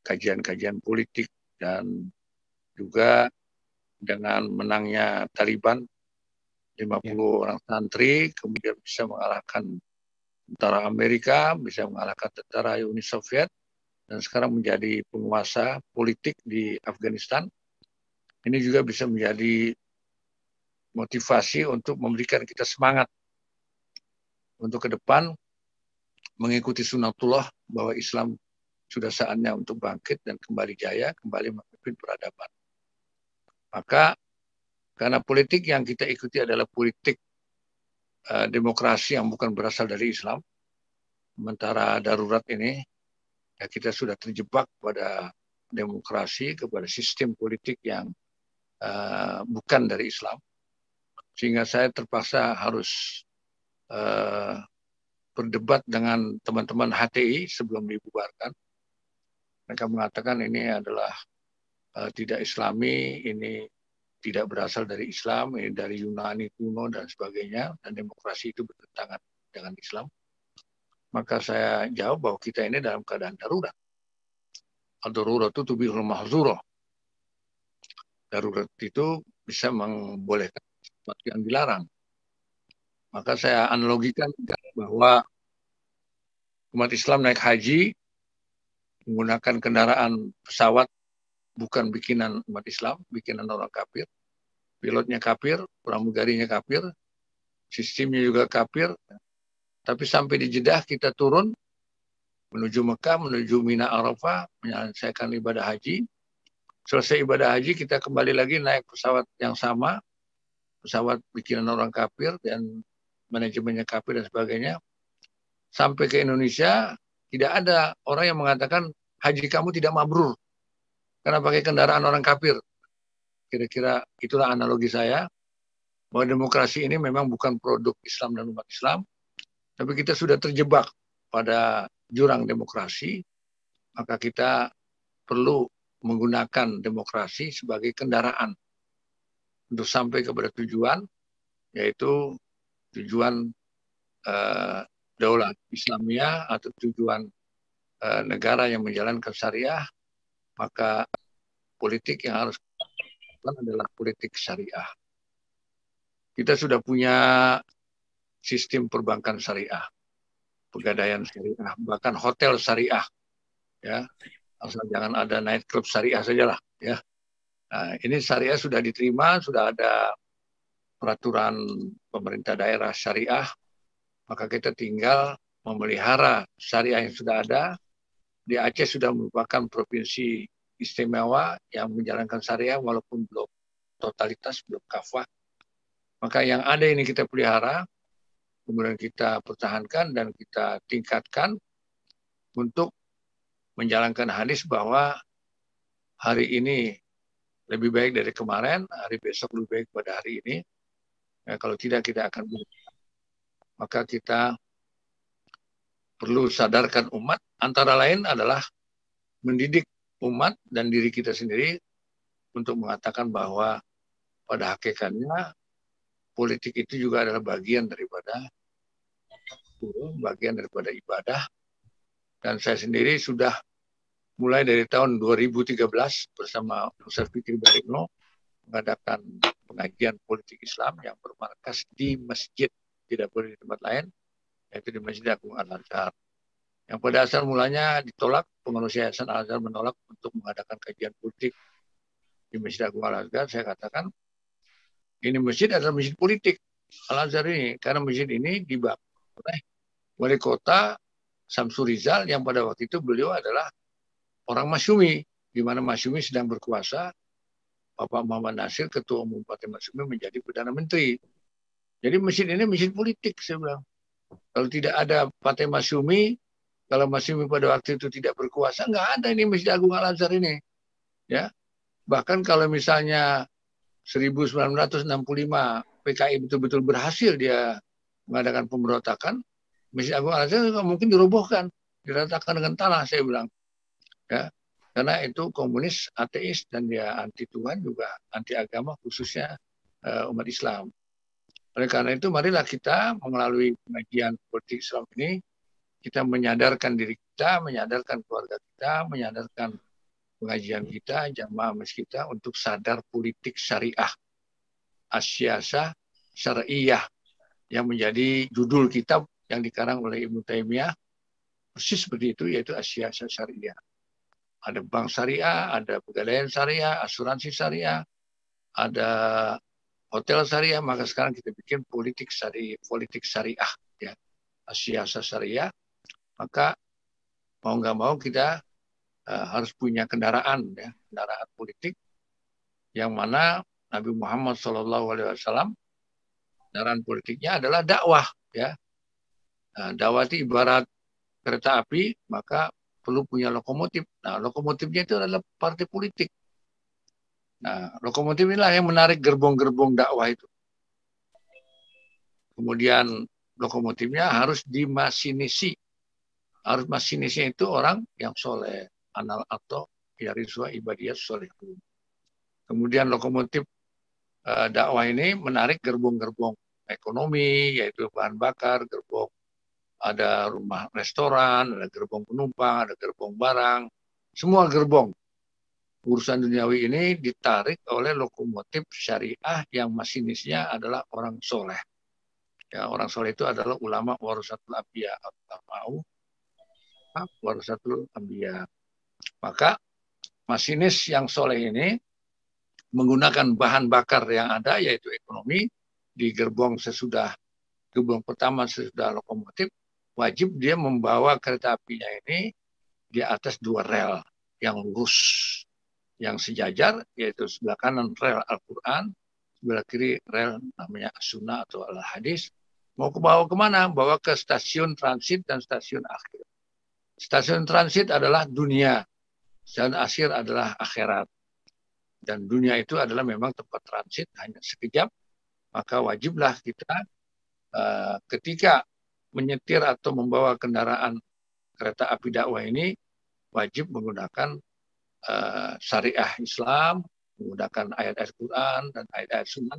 kajian-kajian politik, dan juga dengan menangnya Taliban 50 orang santri kemudian bisa mengalahkan tentara Amerika, bisa mengalahkan tentara Uni Soviet, dan sekarang menjadi penguasa politik di Afghanistan. Ini juga bisa menjadi motivasi untuk memberikan kita semangat untuk ke depan mengikuti sunatullah bahwa Islam sudah saatnya untuk bangkit dan kembali jaya, kembali memimpin peradaban. Maka karena politik yang kita ikuti adalah politik demokrasi yang bukan berasal dari Islam, sementara darurat ini ya kita sudah terjebak pada demokrasi, kepada sistem politik yang bukan dari Islam, sehingga saya terpaksa harus berdebat dengan teman-teman HTI sebelum dibubarkan. Mereka mengatakan ini adalah tidak Islami, ini tidak berasal dari Islam, ini dari Yunani kuno dan sebagainya, dan demokrasi itu bertentangan dengan Islam. Maka saya jawab bahwa kita ini dalam keadaan darurat. ad-daruratu tubihul mahdzurah. Darurat itu bisa membolehkan sesuatu yang dilarang. Maka saya analogikan bahwa umat Islam naik haji menggunakan kendaraan pesawat bukan bikinan umat Islam, bikinan orang kafir. Pilotnya kafir, pramugarinya kafir, sistemnya juga kafir. Tapi sampai di Jeddah kita turun menuju Mekah, menuju Mina Arafah, menyelesaikan ibadah haji. Selesai ibadah haji kita kembali lagi naik pesawat yang sama, pesawat bikinan orang kafir dan manajemennya kafir dan sebagainya. Sampai ke Indonesia, tidak ada orang yang mengatakan haji kamu tidak mabrur karena pakai kendaraan orang kafir. Kira-kira itulah analogi saya, bahwa demokrasi ini memang bukan produk Islam dan umat Islam, tapi kita sudah terjebak pada jurang demokrasi, maka kita perlu menggunakan demokrasi sebagai kendaraan untuk sampai kepada tujuan, yaitu tujuan daulah Islamiyah atau tujuan negara yang menjalankan syariah. Maka politik yang harus dilakukan adalah politik syariah. Kita sudah punya sistem perbankan syariah, pegadaian syariah, bahkan hotel syariah, ya, asal jangan ada night club syariah sajalah, ya. Nah, ini syariah sudah diterima, sudah ada peraturan pemerintah daerah syariah, maka kita tinggal memelihara syariah yang sudah ada. Di Aceh sudah merupakan provinsi istimewa yang menjalankan syariah walaupun belum totalitas, belum kafah. Maka yang ada ini kita pelihara, kemudian kita pertahankan dan kita tingkatkan untuk menjalankan hadis bahwa hari ini lebih baik dari kemarin, hari besok lebih baik pada hari ini. Ya, kalau tidak kita akan maka kita perlu sadarkan umat, antara lain adalah mendidik umat dan diri kita sendiri untuk mengatakan bahwa pada hakikatnya politik itu juga adalah bagian daripada ibadah. Dan saya sendiri sudah mulai dari tahun 2013 bersama Ustaz Fikri Baribno mengadakan pengajian politik Islam yang bermarkas di masjid, tidak boleh di tempat lain, yaitu di Masjid Agung Al-Azhar. Yang pada asal mulanya ditolak, pengurus Yayasan Al-Azhar menolak untuk mengadakan kajian politik di Masjid Agung Al-Azhar. Saya katakan, ini masjid adalah masjid politik Al-Azhar ini, karena masjid ini dibangun oleh wali kota Samsur Rizal yang pada waktu itu beliau adalah orang Masyumi, di mana Masyumi sedang berkuasa. Bapak Muhammad Nasir, Ketua Umum Partai Masyumi, menjadi Perdana Menteri. Jadi masjid ini masjid politik, saya bilang. Kalau tidak ada Partai Masyumi, kalau Masyumi pada waktu itu tidak berkuasa, nggak ada ini Masjid Agung Al-Azhar ini. Ya. Bahkan kalau misalnya 1965 PKI betul-betul berhasil dia mengadakan pemberontakan, Masjid Agung Al-Azhar mungkin dirobohkan, diratakan dengan tanah, saya bilang. Ya, karena itu komunis, ateis, dan dia anti Tuhan juga, anti agama, khususnya umat Islam. Oleh karena itu, marilah kita melalui pengajian politik Islam ini, kita menyadarkan diri kita, menyadarkan keluarga kita, menyadarkan pengajian kita, jamaah masjid kita untuk sadar politik syariah, as-siyasah syariah, yang menjadi judul kitab yang dikarang oleh Ibnu Taimiyah, persis seperti itu, yaitu as-siyasah syariah. Ada bank syariah, ada pegadaian syariah, asuransi syariah, ada hotel syariah, maka sekarang kita bikin politik syariah, ya, as-siyasah syariah. Maka mau nggak mau kita harus punya kendaraan, ya, kendaraan politik yang mana Nabi Muhammad SAW kendaraan politiknya adalah dakwah, ya. Nah, dakwah itu ibarat kereta api, maka perlu punya lokomotif. Nah, lokomotifnya itu adalah partai politik. Nah, lokomotif inilah yang menarik gerbong-gerbong dakwah itu. Kemudian lokomotifnya harus dimasinisi. Harus masinisnya itu orang yang soleh, anal atau yariswa ibadiyah soleh. Kemudian lokomotif dakwah ini menarik gerbong-gerbong ekonomi, yaitu bahan bakar, gerbong, ada rumah restoran, ada gerbong penumpang, ada gerbong barang, Semua gerbong urusan duniawi ini ditarik oleh lokomotif syariah yang masinisnya adalah orang soleh. Ya, orang soleh itu adalah ulama warasatul anbiya, warasatul anbiya. Maka masinis yang soleh ini menggunakan bahan bakar yang ada, yaitu ekonomi. Di gerbong pertama sesudah lokomotif, wajib dia membawa kereta apinya ini di atas 2 rel yang lurus, yang sejajar, yaitu sebelah kanan rel Al-Quran, sebelah kiri rel namanya As-Sunnah atau Al-Hadis. Mau bawa kemana? Bawa ke stasiun transit dan stasiun akhir. Stasiun transit adalah dunia, stasiun akhir adalah akhirat. Dan dunia itu adalah memang tempat transit, hanya sekejap. Maka wajiblah kita ketika menyetir atau membawa kendaraan kereta api dakwah ini, wajib menggunakan syariah Islam, menggunakan ayat-ayat Quran dan ayat-ayat Sunnah.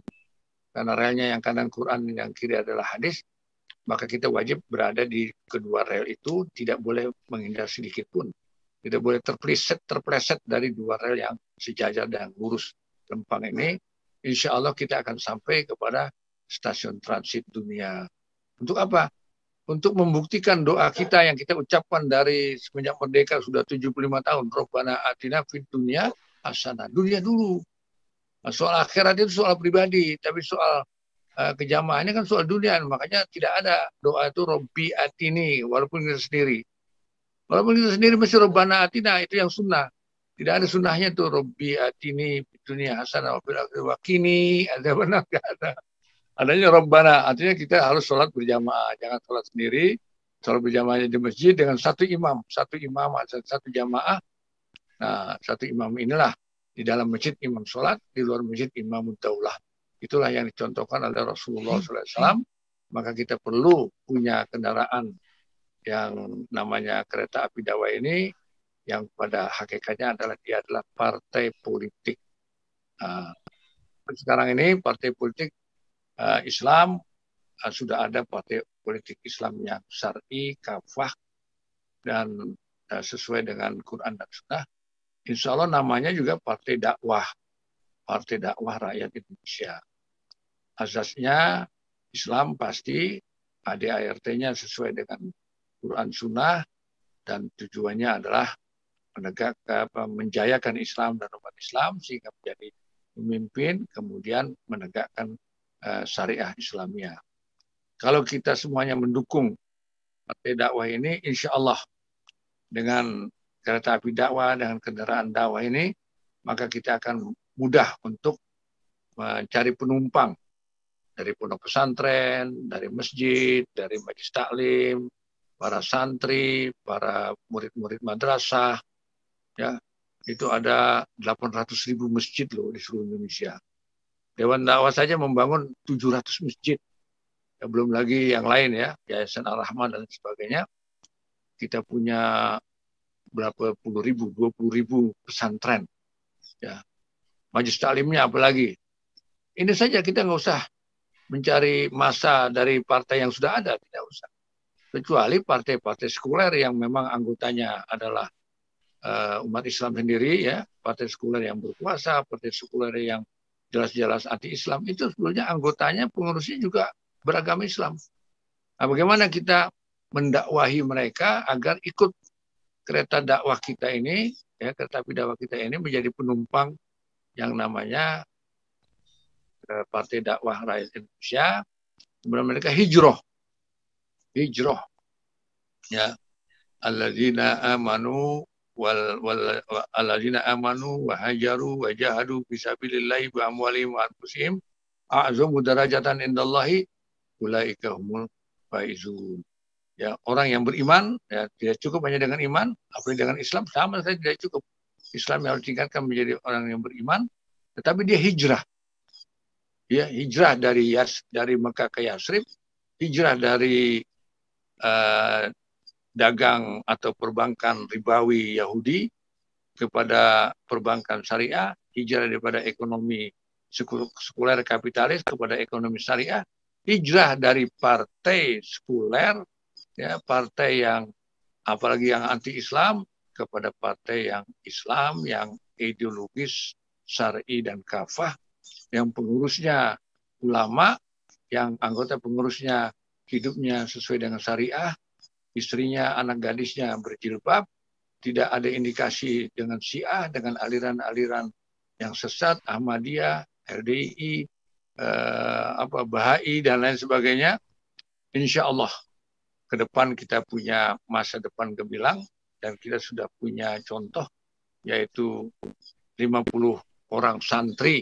Karena relnya yang kanan Quran, yang kiri adalah hadis, maka kita wajib berada di kedua rel itu, tidak boleh menghindar sedikit pun. Tidak boleh terpleset dari 2 rel yang sejajar dan lurus lempang ini. Insya Allah kita akan sampai kepada stasiun transit dunia. Untuk apa? Untuk membuktikan doa kita yang kita ucapkan dari semenjak merdeka sudah 75 tahun. Rabbana atina fid dunya hasanah. Dunia dulu. Nah, soal akhirat itu soal pribadi, tapi soal kejamaah ini kan soal dunia. Makanya tidak ada doa itu Robbi atini, walaupun kita sendiri. Walaupun kita sendiri mesti Rabbana atina, itu yang sunnah. Tidak ada sunnahnya tuh Robbi atini fid dunya hasanah wa fil akhirati waqini, ada benar enggak ada. Adanya Rabbana, artinya kita harus sholat berjamaah, jangan sholat sendiri, sholat berjamaahnya di masjid dengan satu imam, satu jamaah. Nah, satu imam inilah di dalam masjid imam sholat, di luar masjid imam daulah. Itulah yang dicontohkan oleh Rasulullah SAW. Maka kita perlu punya kendaraan yang namanya kereta api dakwah ini, yang pada hakikatnya dia adalah partai politik. Sekarang ini partai politik Islam, sudah ada partai politik Islam yang syar'i, kafah, dan sesuai dengan Quran dan Sunnah. Insya Allah namanya juga partai dakwah rakyat Indonesia. Asasnya Islam pasti, ADART-nya sesuai dengan Quran Sunnah, dan tujuannya adalah menjayakan Islam dan umat Islam sehingga menjadi pemimpin, kemudian menegakkan syariah Islamiyah. Kalau kita semuanya mendukung partai dakwah ini, insya Allah dengan kereta api dakwah, dengan kendaraan dakwah ini, maka kita akan mudah untuk mencari penumpang dari pondok pesantren, dari masjid, dari majelis taklim, para santri, para murid-murid madrasah. Ya, itu ada 800.000 masjid loh di seluruh Indonesia. Dewan dakwah saja membangun 700 masjid. Ya, belum lagi yang lain ya, Yayasan Ar-Rahman dan sebagainya. Kita punya berapa puluh ribu, 20.000 pesantren. Ya. Majelis taklimnya apalagi. Ini saja, kita nggak usah mencari massa dari partai yang sudah ada, tidak usah. Kecuali partai-partai sekuler yang memang anggotanya adalah umat Islam sendiri, ya, partai sekuler yang berkuasa, partai sekuler yang jelas-jelas anti-Islam, itu sebenarnya anggotanya, pengurusnya juga beragama Islam. Nah, bagaimana kita mendakwahi mereka agar ikut kereta dakwah kita ini, ya, kereta api dakwah kita ini menjadi penumpang yang namanya Partai Dakwah Rakyat Indonesia. Kemudian mereka hijrah, ya, alladzina amanu alladzina amanu wa hajaru wa jahadu fisabilillahi bi amwalihim wa anfusihim a'zamu darajatan indallahi ulaika humul faizun. Ya, orang yang beriman, ya, tidak cukup hanya dengan iman, apalagi dengan Islam sama saja tidak cukup. Islam yang harus ditingkatkan menjadi orang yang beriman, tetapi dia hijrah. Ya, hijrah dari Mekah ke Yasrib, hijrah dari dagang atau perbankan ribawi Yahudi kepada perbankan syariah, hijrah daripada ekonomi sekuler kapitalis kepada ekonomi syariah, hijrah dari partai sekuler, ya, partai yang apalagi yang anti-Islam kepada partai yang Islam, yang ideologis, syar'i dan kafah, yang pengurusnya ulama, yang anggota pengurusnya hidupnya sesuai dengan syariah, istrinya, anak gadisnya berjilbab, tidak ada indikasi dengan Syiah, dengan aliran-aliran yang sesat, Ahmadiyah, LDI, Bahai dan lain sebagainya. Insya Allah ke depan kita punya masa depan gemilang dan kita sudah punya contoh, yaitu 50 orang santri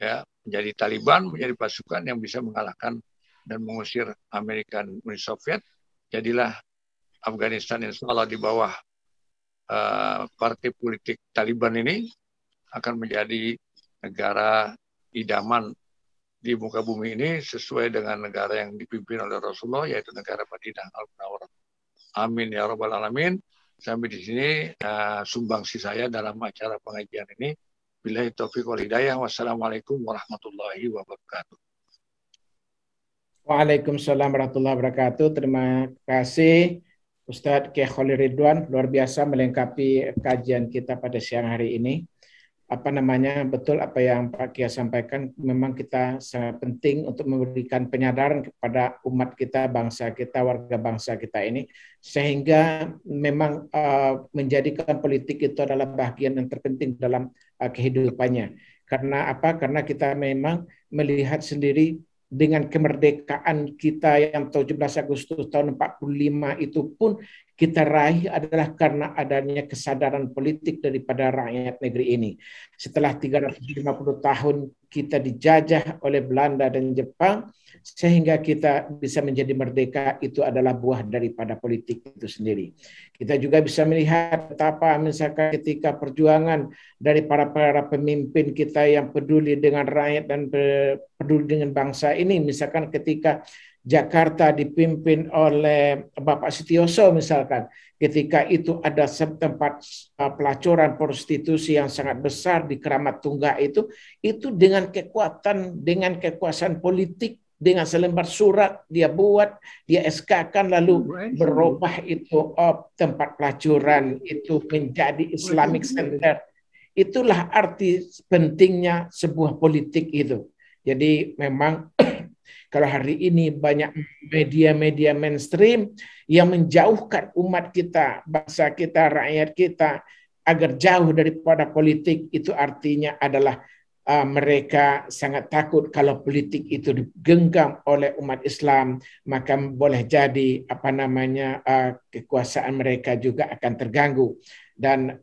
ya menjadi Taliban, menjadi pasukan yang bisa mengalahkan dan mengusir Amerika dan Uni Soviet. Jadilah Afghanistan insya Allah di bawah partai politik Taliban ini akan menjadi negara idaman di muka bumi ini, sesuai dengan negara yang dipimpin oleh Rasulullah, yaitu negara Madinah Al-Munawwarah. Amin ya rabbal alamin. Sampai di sini sumbangsi saya dalam acara pengajian ini. Billahi taufiq wal hidayah. Wassalamualaikum warahmatullahi wabarakatuh. Waalaikumsalam warahmatullahi wabarakatuh. Terima kasih Ustadz Kiai Khalil Ridwan, luar biasa melengkapi kajian kita pada siang hari ini. Betul apa yang Pak Kiai sampaikan, memang kita sangat penting untuk memberikan penyadaran kepada umat kita, bangsa kita, warga bangsa kita ini, sehingga memang menjadikan politik itu adalah bagian yang terpenting dalam kehidupannya. Karena apa? Karena kita memang melihat sendiri dengan kemerdekaan kita yang 17 Agustus tahun 45 itu pun kita raih adalah karena adanya kesadaran politik daripada rakyat negeri ini. Setelah 350 tahun kita dijajah oleh Belanda dan Jepang, sehingga kita bisa menjadi merdeka, itu adalah buah daripada politik itu sendiri. Kita juga bisa melihat betapa misalkan ketika perjuangan dari para pemimpin kita yang peduli dengan rakyat dan peduli dengan bangsa ini, misalkan ketika Jakarta dipimpin oleh Bapak Sitioso misalkan, ketika itu ada tempat pelacuran prostitusi yang sangat besar di Keramat Tunggak itu dengan kekuatan, dengan kekuasaan politik, dengan selembar surat dia buat, dia SK-kan lalu berubah itu tempat pelacuran itu menjadi Islamic Center. Itulah arti pentingnya sebuah politik itu. Jadi memang kalau hari ini banyak media-media mainstream yang menjauhkan umat kita, bangsa kita, rakyat kita agar jauh daripada politik, itu artinya adalah mereka sangat takut kalau politik itu digenggam oleh umat Islam, maka boleh jadi kekuasaan mereka juga akan terganggu. Dan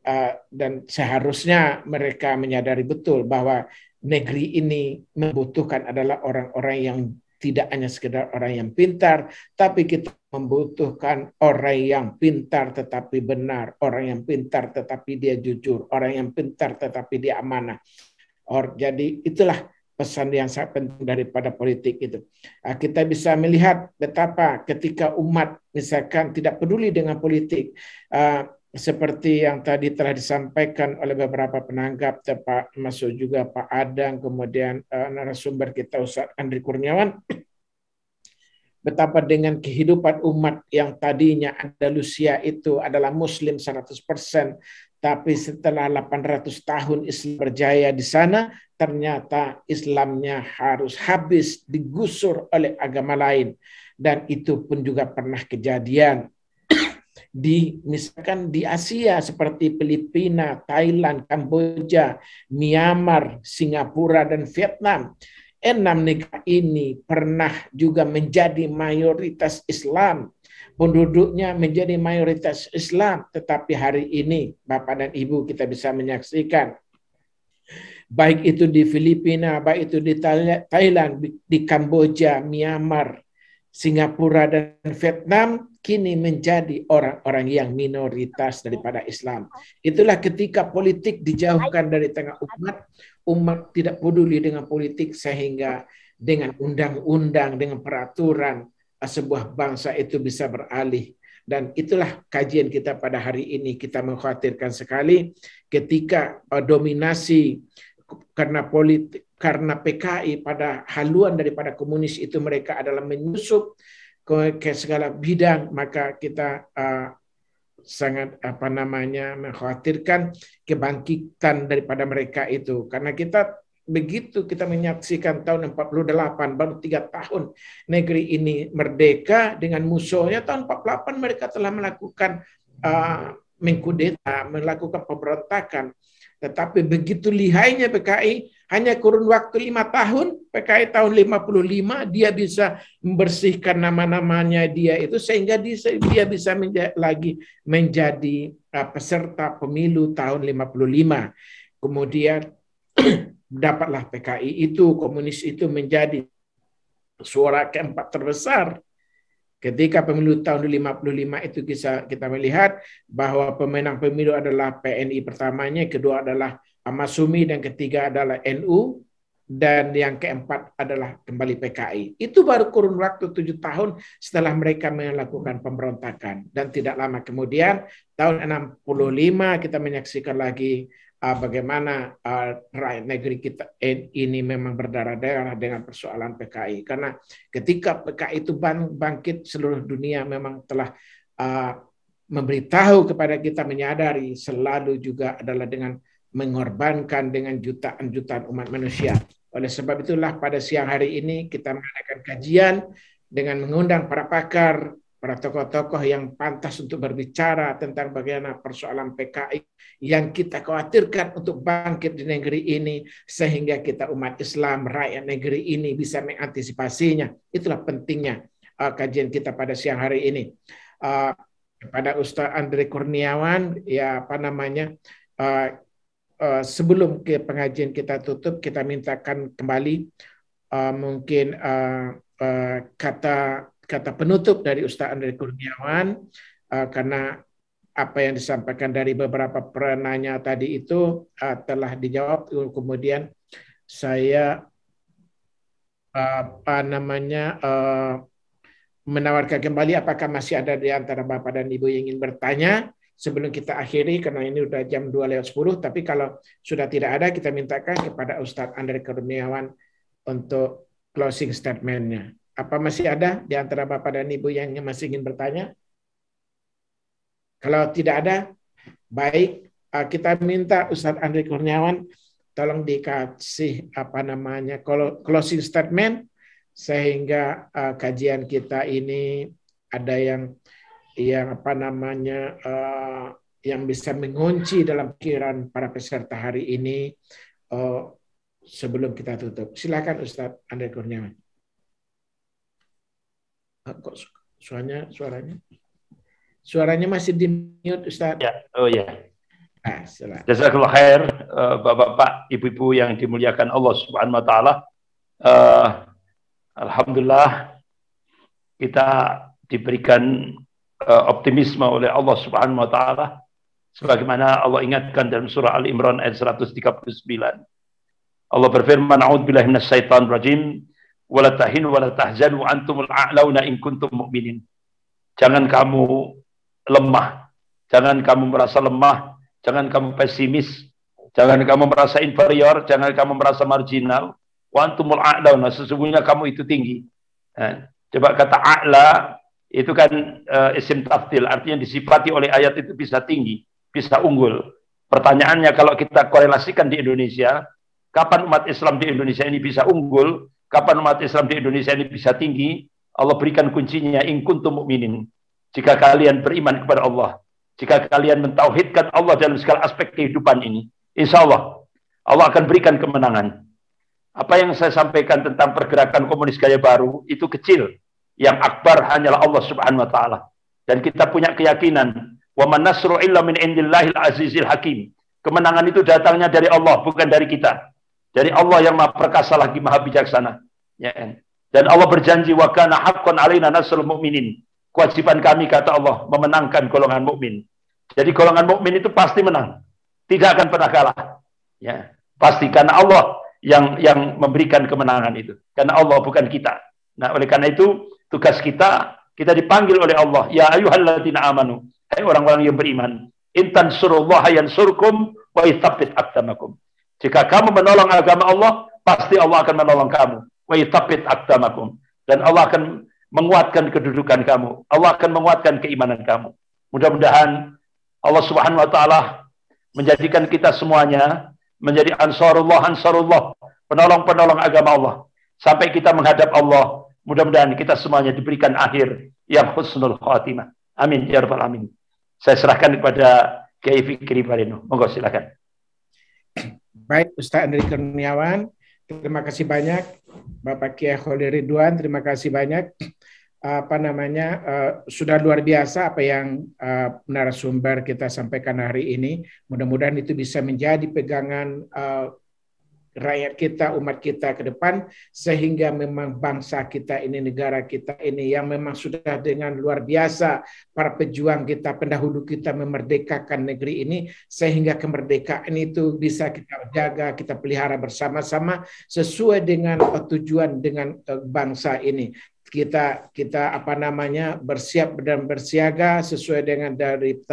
seharusnya mereka menyadari betul bahwa negeri ini membutuhkan adalah orang-orang yang tidak hanya sekedar orang yang pintar, tapi kita membutuhkan orang yang pintar tetapi benar, orang yang pintar tetapi dia jujur, orang yang pintar tetapi dia amanah. Jadi itulah pesan yang sangat penting daripada politik itu. Kita bisa melihat betapa ketika umat misalkan tidak peduli dengan politik, seperti yang tadi telah disampaikan oleh beberapa penanggap, termasuk juga Pak Adang, kemudian narasumber kita Ustaz Andri Kurniawan, betapa dengan kehidupan umat yang tadinya Andalusia itu adalah Muslim 100%, tapi setelah 800 tahun Islam berjaya di sana, ternyata Islamnya harus habis, digusur oleh agama lain. Dan itu pun juga pernah kejadian misalkan di Asia seperti Filipina, Thailand, Kamboja, Myanmar, Singapura, dan Vietnam. 6 negara ini pernah juga menjadi mayoritas Islam. Penduduknya menjadi mayoritas Islam. Tetapi hari ini, Bapak dan Ibu, kita bisa menyaksikan, baik itu di Filipina, baik itu di Thailand, di Kamboja, Myanmar, Singapura, dan Vietnam, kini menjadi orang-orang yang minoritas daripada Islam. Itulah ketika politik dijauhkan dari tengah umat tidak peduli dengan politik, sehingga dengan undang-undang, dengan peraturan, sebuah bangsa itu bisa beralih. Dan itulah kajian kita pada hari ini. Kita mengkhawatirkan sekali ketika dominasi karena politik, karena PKI pada haluan daripada komunis itu, mereka adalah menyusup ke segala bidang, maka kita sangat mengkhawatirkan kebangkitan daripada mereka itu, karena kita begitu kita menyaksikan tahun 48 baru 3 tahun negeri ini merdeka, dengan musuhnya tahun 48 mereka telah melakukan mengkudeta, melakukan pemberontakan. Tetapi begitu lihainya PKI, hanya kurun waktu 5 tahun, PKI tahun 55 dia bisa membersihkan nama-namanya dia itu, sehingga dia bisa lagi menjadi peserta pemilu tahun 55. Kemudian dapatlah PKI itu, komunis itu menjadi suara keempat terbesar. Ketika pemilu tahun 55 itu kita melihat bahwa pemenang pemilu adalah PNI pertamanya, kedua adalah Masumi, dan ketiga adalah NU, dan yang keempat adalah kembali PKI. Itu baru kurun waktu 7 tahun setelah mereka melakukan pemberontakan. Dan tidak lama kemudian, tahun 65 kita menyaksikan lagi bagaimana rakyat negeri kita ini memang berdarah-darah dengan persoalan PKI. Karena ketika PKI itu bangkit, seluruh dunia memang telah memberitahu kepada kita, menyadari selalu juga adalah dengan mengorbankan dengan jutaan-jutaan umat manusia. Oleh sebab itulah pada siang hari ini kita mengadakan kajian dengan mengundang para pakar, para tokoh-tokoh yang pantas untuk berbicara tentang bagaimana persoalan PKI yang kita khawatirkan untuk bangkit di negeri ini, sehingga kita umat Islam, rakyat negeri ini bisa mengantisipasinya. Itulah pentingnya kajian kita pada siang hari ini. Kepada Ustaz Andre Kurniawan, sebelum ke pengajian kita tutup, kita mintakan kembali mungkin kata penutup dari Ustaz Andre Kurniawan, karena apa yang disampaikan dari beberapa penanya tadi itu telah dijawab. Kemudian saya menawarkan kembali, apakah masih ada di antara Bapak dan Ibu yang ingin bertanya sebelum kita akhiri, karena ini udah jam 2:10. Tapi kalau sudah tidak ada, kita mintakan kepada Ustaz Andre Kurniawan untuk closing statement-nya. Apa masih ada di antara Bapak dan Ibu yang masih ingin bertanya? Kalau tidak ada, baik, kita minta Ustaz Andre Kurniawan tolong dikasih closing statement, sehingga kajian kita ini ada yang yang bisa mengunci dalam pikiran para peserta hari ini sebelum kita tutup. Silakan Ustaz Andre Kurniawan. Kok suaranya masih di mute, Ustaz? Ya, oh ya. Silakan. Jazakallah khair, Bapak-bapak, Ibu-ibu yang dimuliakan Allah Subhanahu wa taala. Alhamdulillah kita diberikan optimisme oleh Allah Subhanahu wa taala, sebagaimana Allah ingatkan dalam surah Al-Imran ayat 139. Allah berfirman, "A'udzubillahi minasyaitonir rajim, wa la tahinu wa la tahzanu antumul a'launa in kuntum mu'minin." Jangan kamu lemah, jangan kamu merasa lemah, jangan kamu pesimis, jangan kamu merasa inferior, jangan kamu merasa marginal. Wa antumul a'launa, sesungguhnya kamu itu tinggi. Coba kata a'la itu kan isim tafdil, artinya disifati oleh ayat itu bisa tinggi, bisa unggul. Pertanyaannya, kalau kita korelasikan di Indonesia, kapan umat Islam di Indonesia ini bisa unggul? Kapan umat Islam di Indonesia ini bisa tinggi? Allah berikan kuncinya, in kuntum mu'minin. Jika kalian beriman kepada Allah, jika kalian mentauhidkan Allah dalam segala aspek kehidupan ini, insya Allah Allah akan berikan kemenangan. Apa yang saya sampaikan tentang pergerakan komunis gaya baru itu kecil. Yang akbar hanyalah Allah Subhanahu wa taala. Dan kita punya keyakinan, wa man nasru illa min indillahil azizil hakim. Kemenangan itu datangnya dari Allah, bukan dari kita. Dari Allah yang Maha Perkasa lagi Maha Bijaksana. Ya. Dan Allah berjanji, wa kana haqqan alaina nasrul mu'minin. Kewajiban kami, kata Allah, memenangkan golongan mukmin. Jadi golongan mukmin itu pasti menang. Tidak akan pernah kalah. Ya. Pasti, karena Allah yang memberikan kemenangan itu. Karena Allah, bukan kita. Nah, oleh karena itu tugas kita dipanggil oleh Allah, ya ayyuhalladzina amanu, hai orang-orang yang beriman, intan surullaha yansurkum wa yuthabbit aqdamakum. Jika kamu menolong agama Allah, pasti Allah akan menolong kamu. Wa yuthabbit aqdamakum, dan Allah akan menguatkan kedudukan kamu. Allah akan menguatkan keimanan kamu. Mudah-mudahan Allah Subhanahu wa taala menjadikan kita semuanya menjadi ansarullah, penolong-penolong agama Allah sampai kita menghadap Allah. Mudah-mudahan kita semuanya diberikan akhir yang husnul khatimah. Amin ya rabbal alamin. Saya serahkan kepada Kiai Fikri Baleno. Monggo silakan. Baik, Ustaz Andri Kurniawan, terima kasih banyak. Bapak Kiai Khalil Ridwan, terima kasih banyak. Sudah luar biasa apa yang narasumber kita sampaikan hari ini. Mudah-mudahan itu bisa menjadi pegangan rakyat kita, umat kita ke depan, sehingga memang bangsa kita ini, negara kita ini yang memang sudah dengan luar biasa para pejuang kita, pendahulu kita memerdekakan negeri ini, sehingga kemerdekaan itu bisa kita jaga, kita pelihara bersama-sama sesuai dengan tujuan dengan bangsa ini. Kita bersiap dan bersiaga sesuai dengan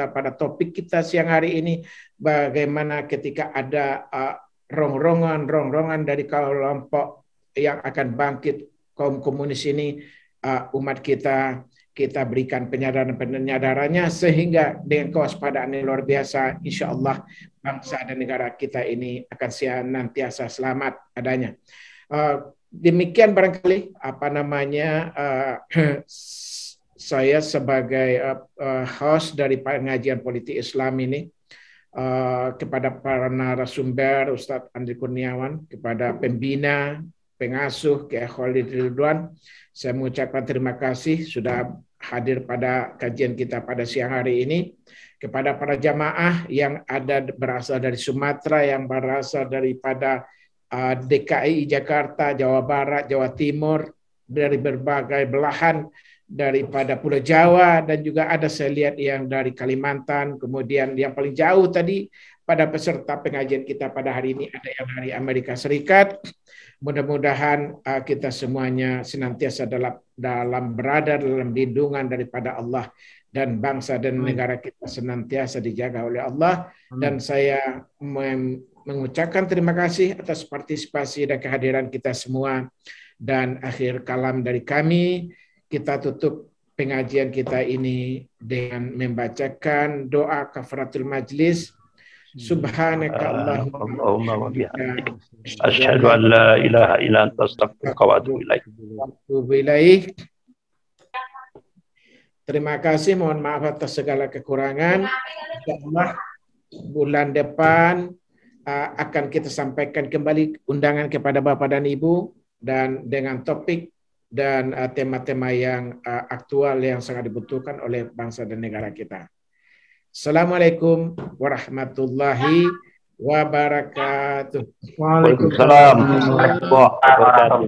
pada topik kita siang hari ini, bagaimana ketika ada rongrongan dari kelompok yang akan bangkit kaum komunis ini, umat kita berikan penyadarannya sehingga dengan kewaspadaan yang luar biasa, insya Allah bangsa dan negara kita ini akan senantiasa selamat adanya. Demikian barangkali saya sebagai host dari pengajian politik Islam ini, kepada para narasumber Ustadz Andri Kurniawan, kepada pembina, pengasuh Kiai Khalil Ridwan, saya mengucapkan terima kasih sudah hadir pada kajian kita pada siang hari ini. Kepada para jamaah yang ada berasal dari Sumatera, yang berasal daripada DKI Jakarta, Jawa Barat, Jawa Timur, dari berbagai belahan daripada Pulau Jawa, dan juga ada saya lihat yang dari Kalimantan, kemudian yang paling jauh tadi pada peserta pengajian kita pada hari ini ada yang dari Amerika Serikat. Mudah-mudahan kita semuanya senantiasa berada dalam lindungan daripada Allah, dan bangsa dan negara kita senantiasa dijaga oleh Allah. Dan saya mengucapkan terima kasih atas partisipasi dan kehadiran kita semua. Dan akhir kalam dari kami, kita tutup pengajian kita ini dengan membacakan doa kafaratul majlis. Subhanaka Allahumma wa bihamdika asyhadu an la ilaha illa anta astaghfiruka wa atubu ilaik. Terima kasih, mohon maaf atas segala kekurangan. Insyaallah bulan depan akan kita sampaikan kembali undangan kepada Bapak dan Ibu, dan dengan topik dan tema-tema yang aktual yang sangat dibutuhkan oleh bangsa dan negara kita. Assalamualaikum warahmatullahi wabarakatuh. Waalaikumsalam warahmatullahi wabarakatuh.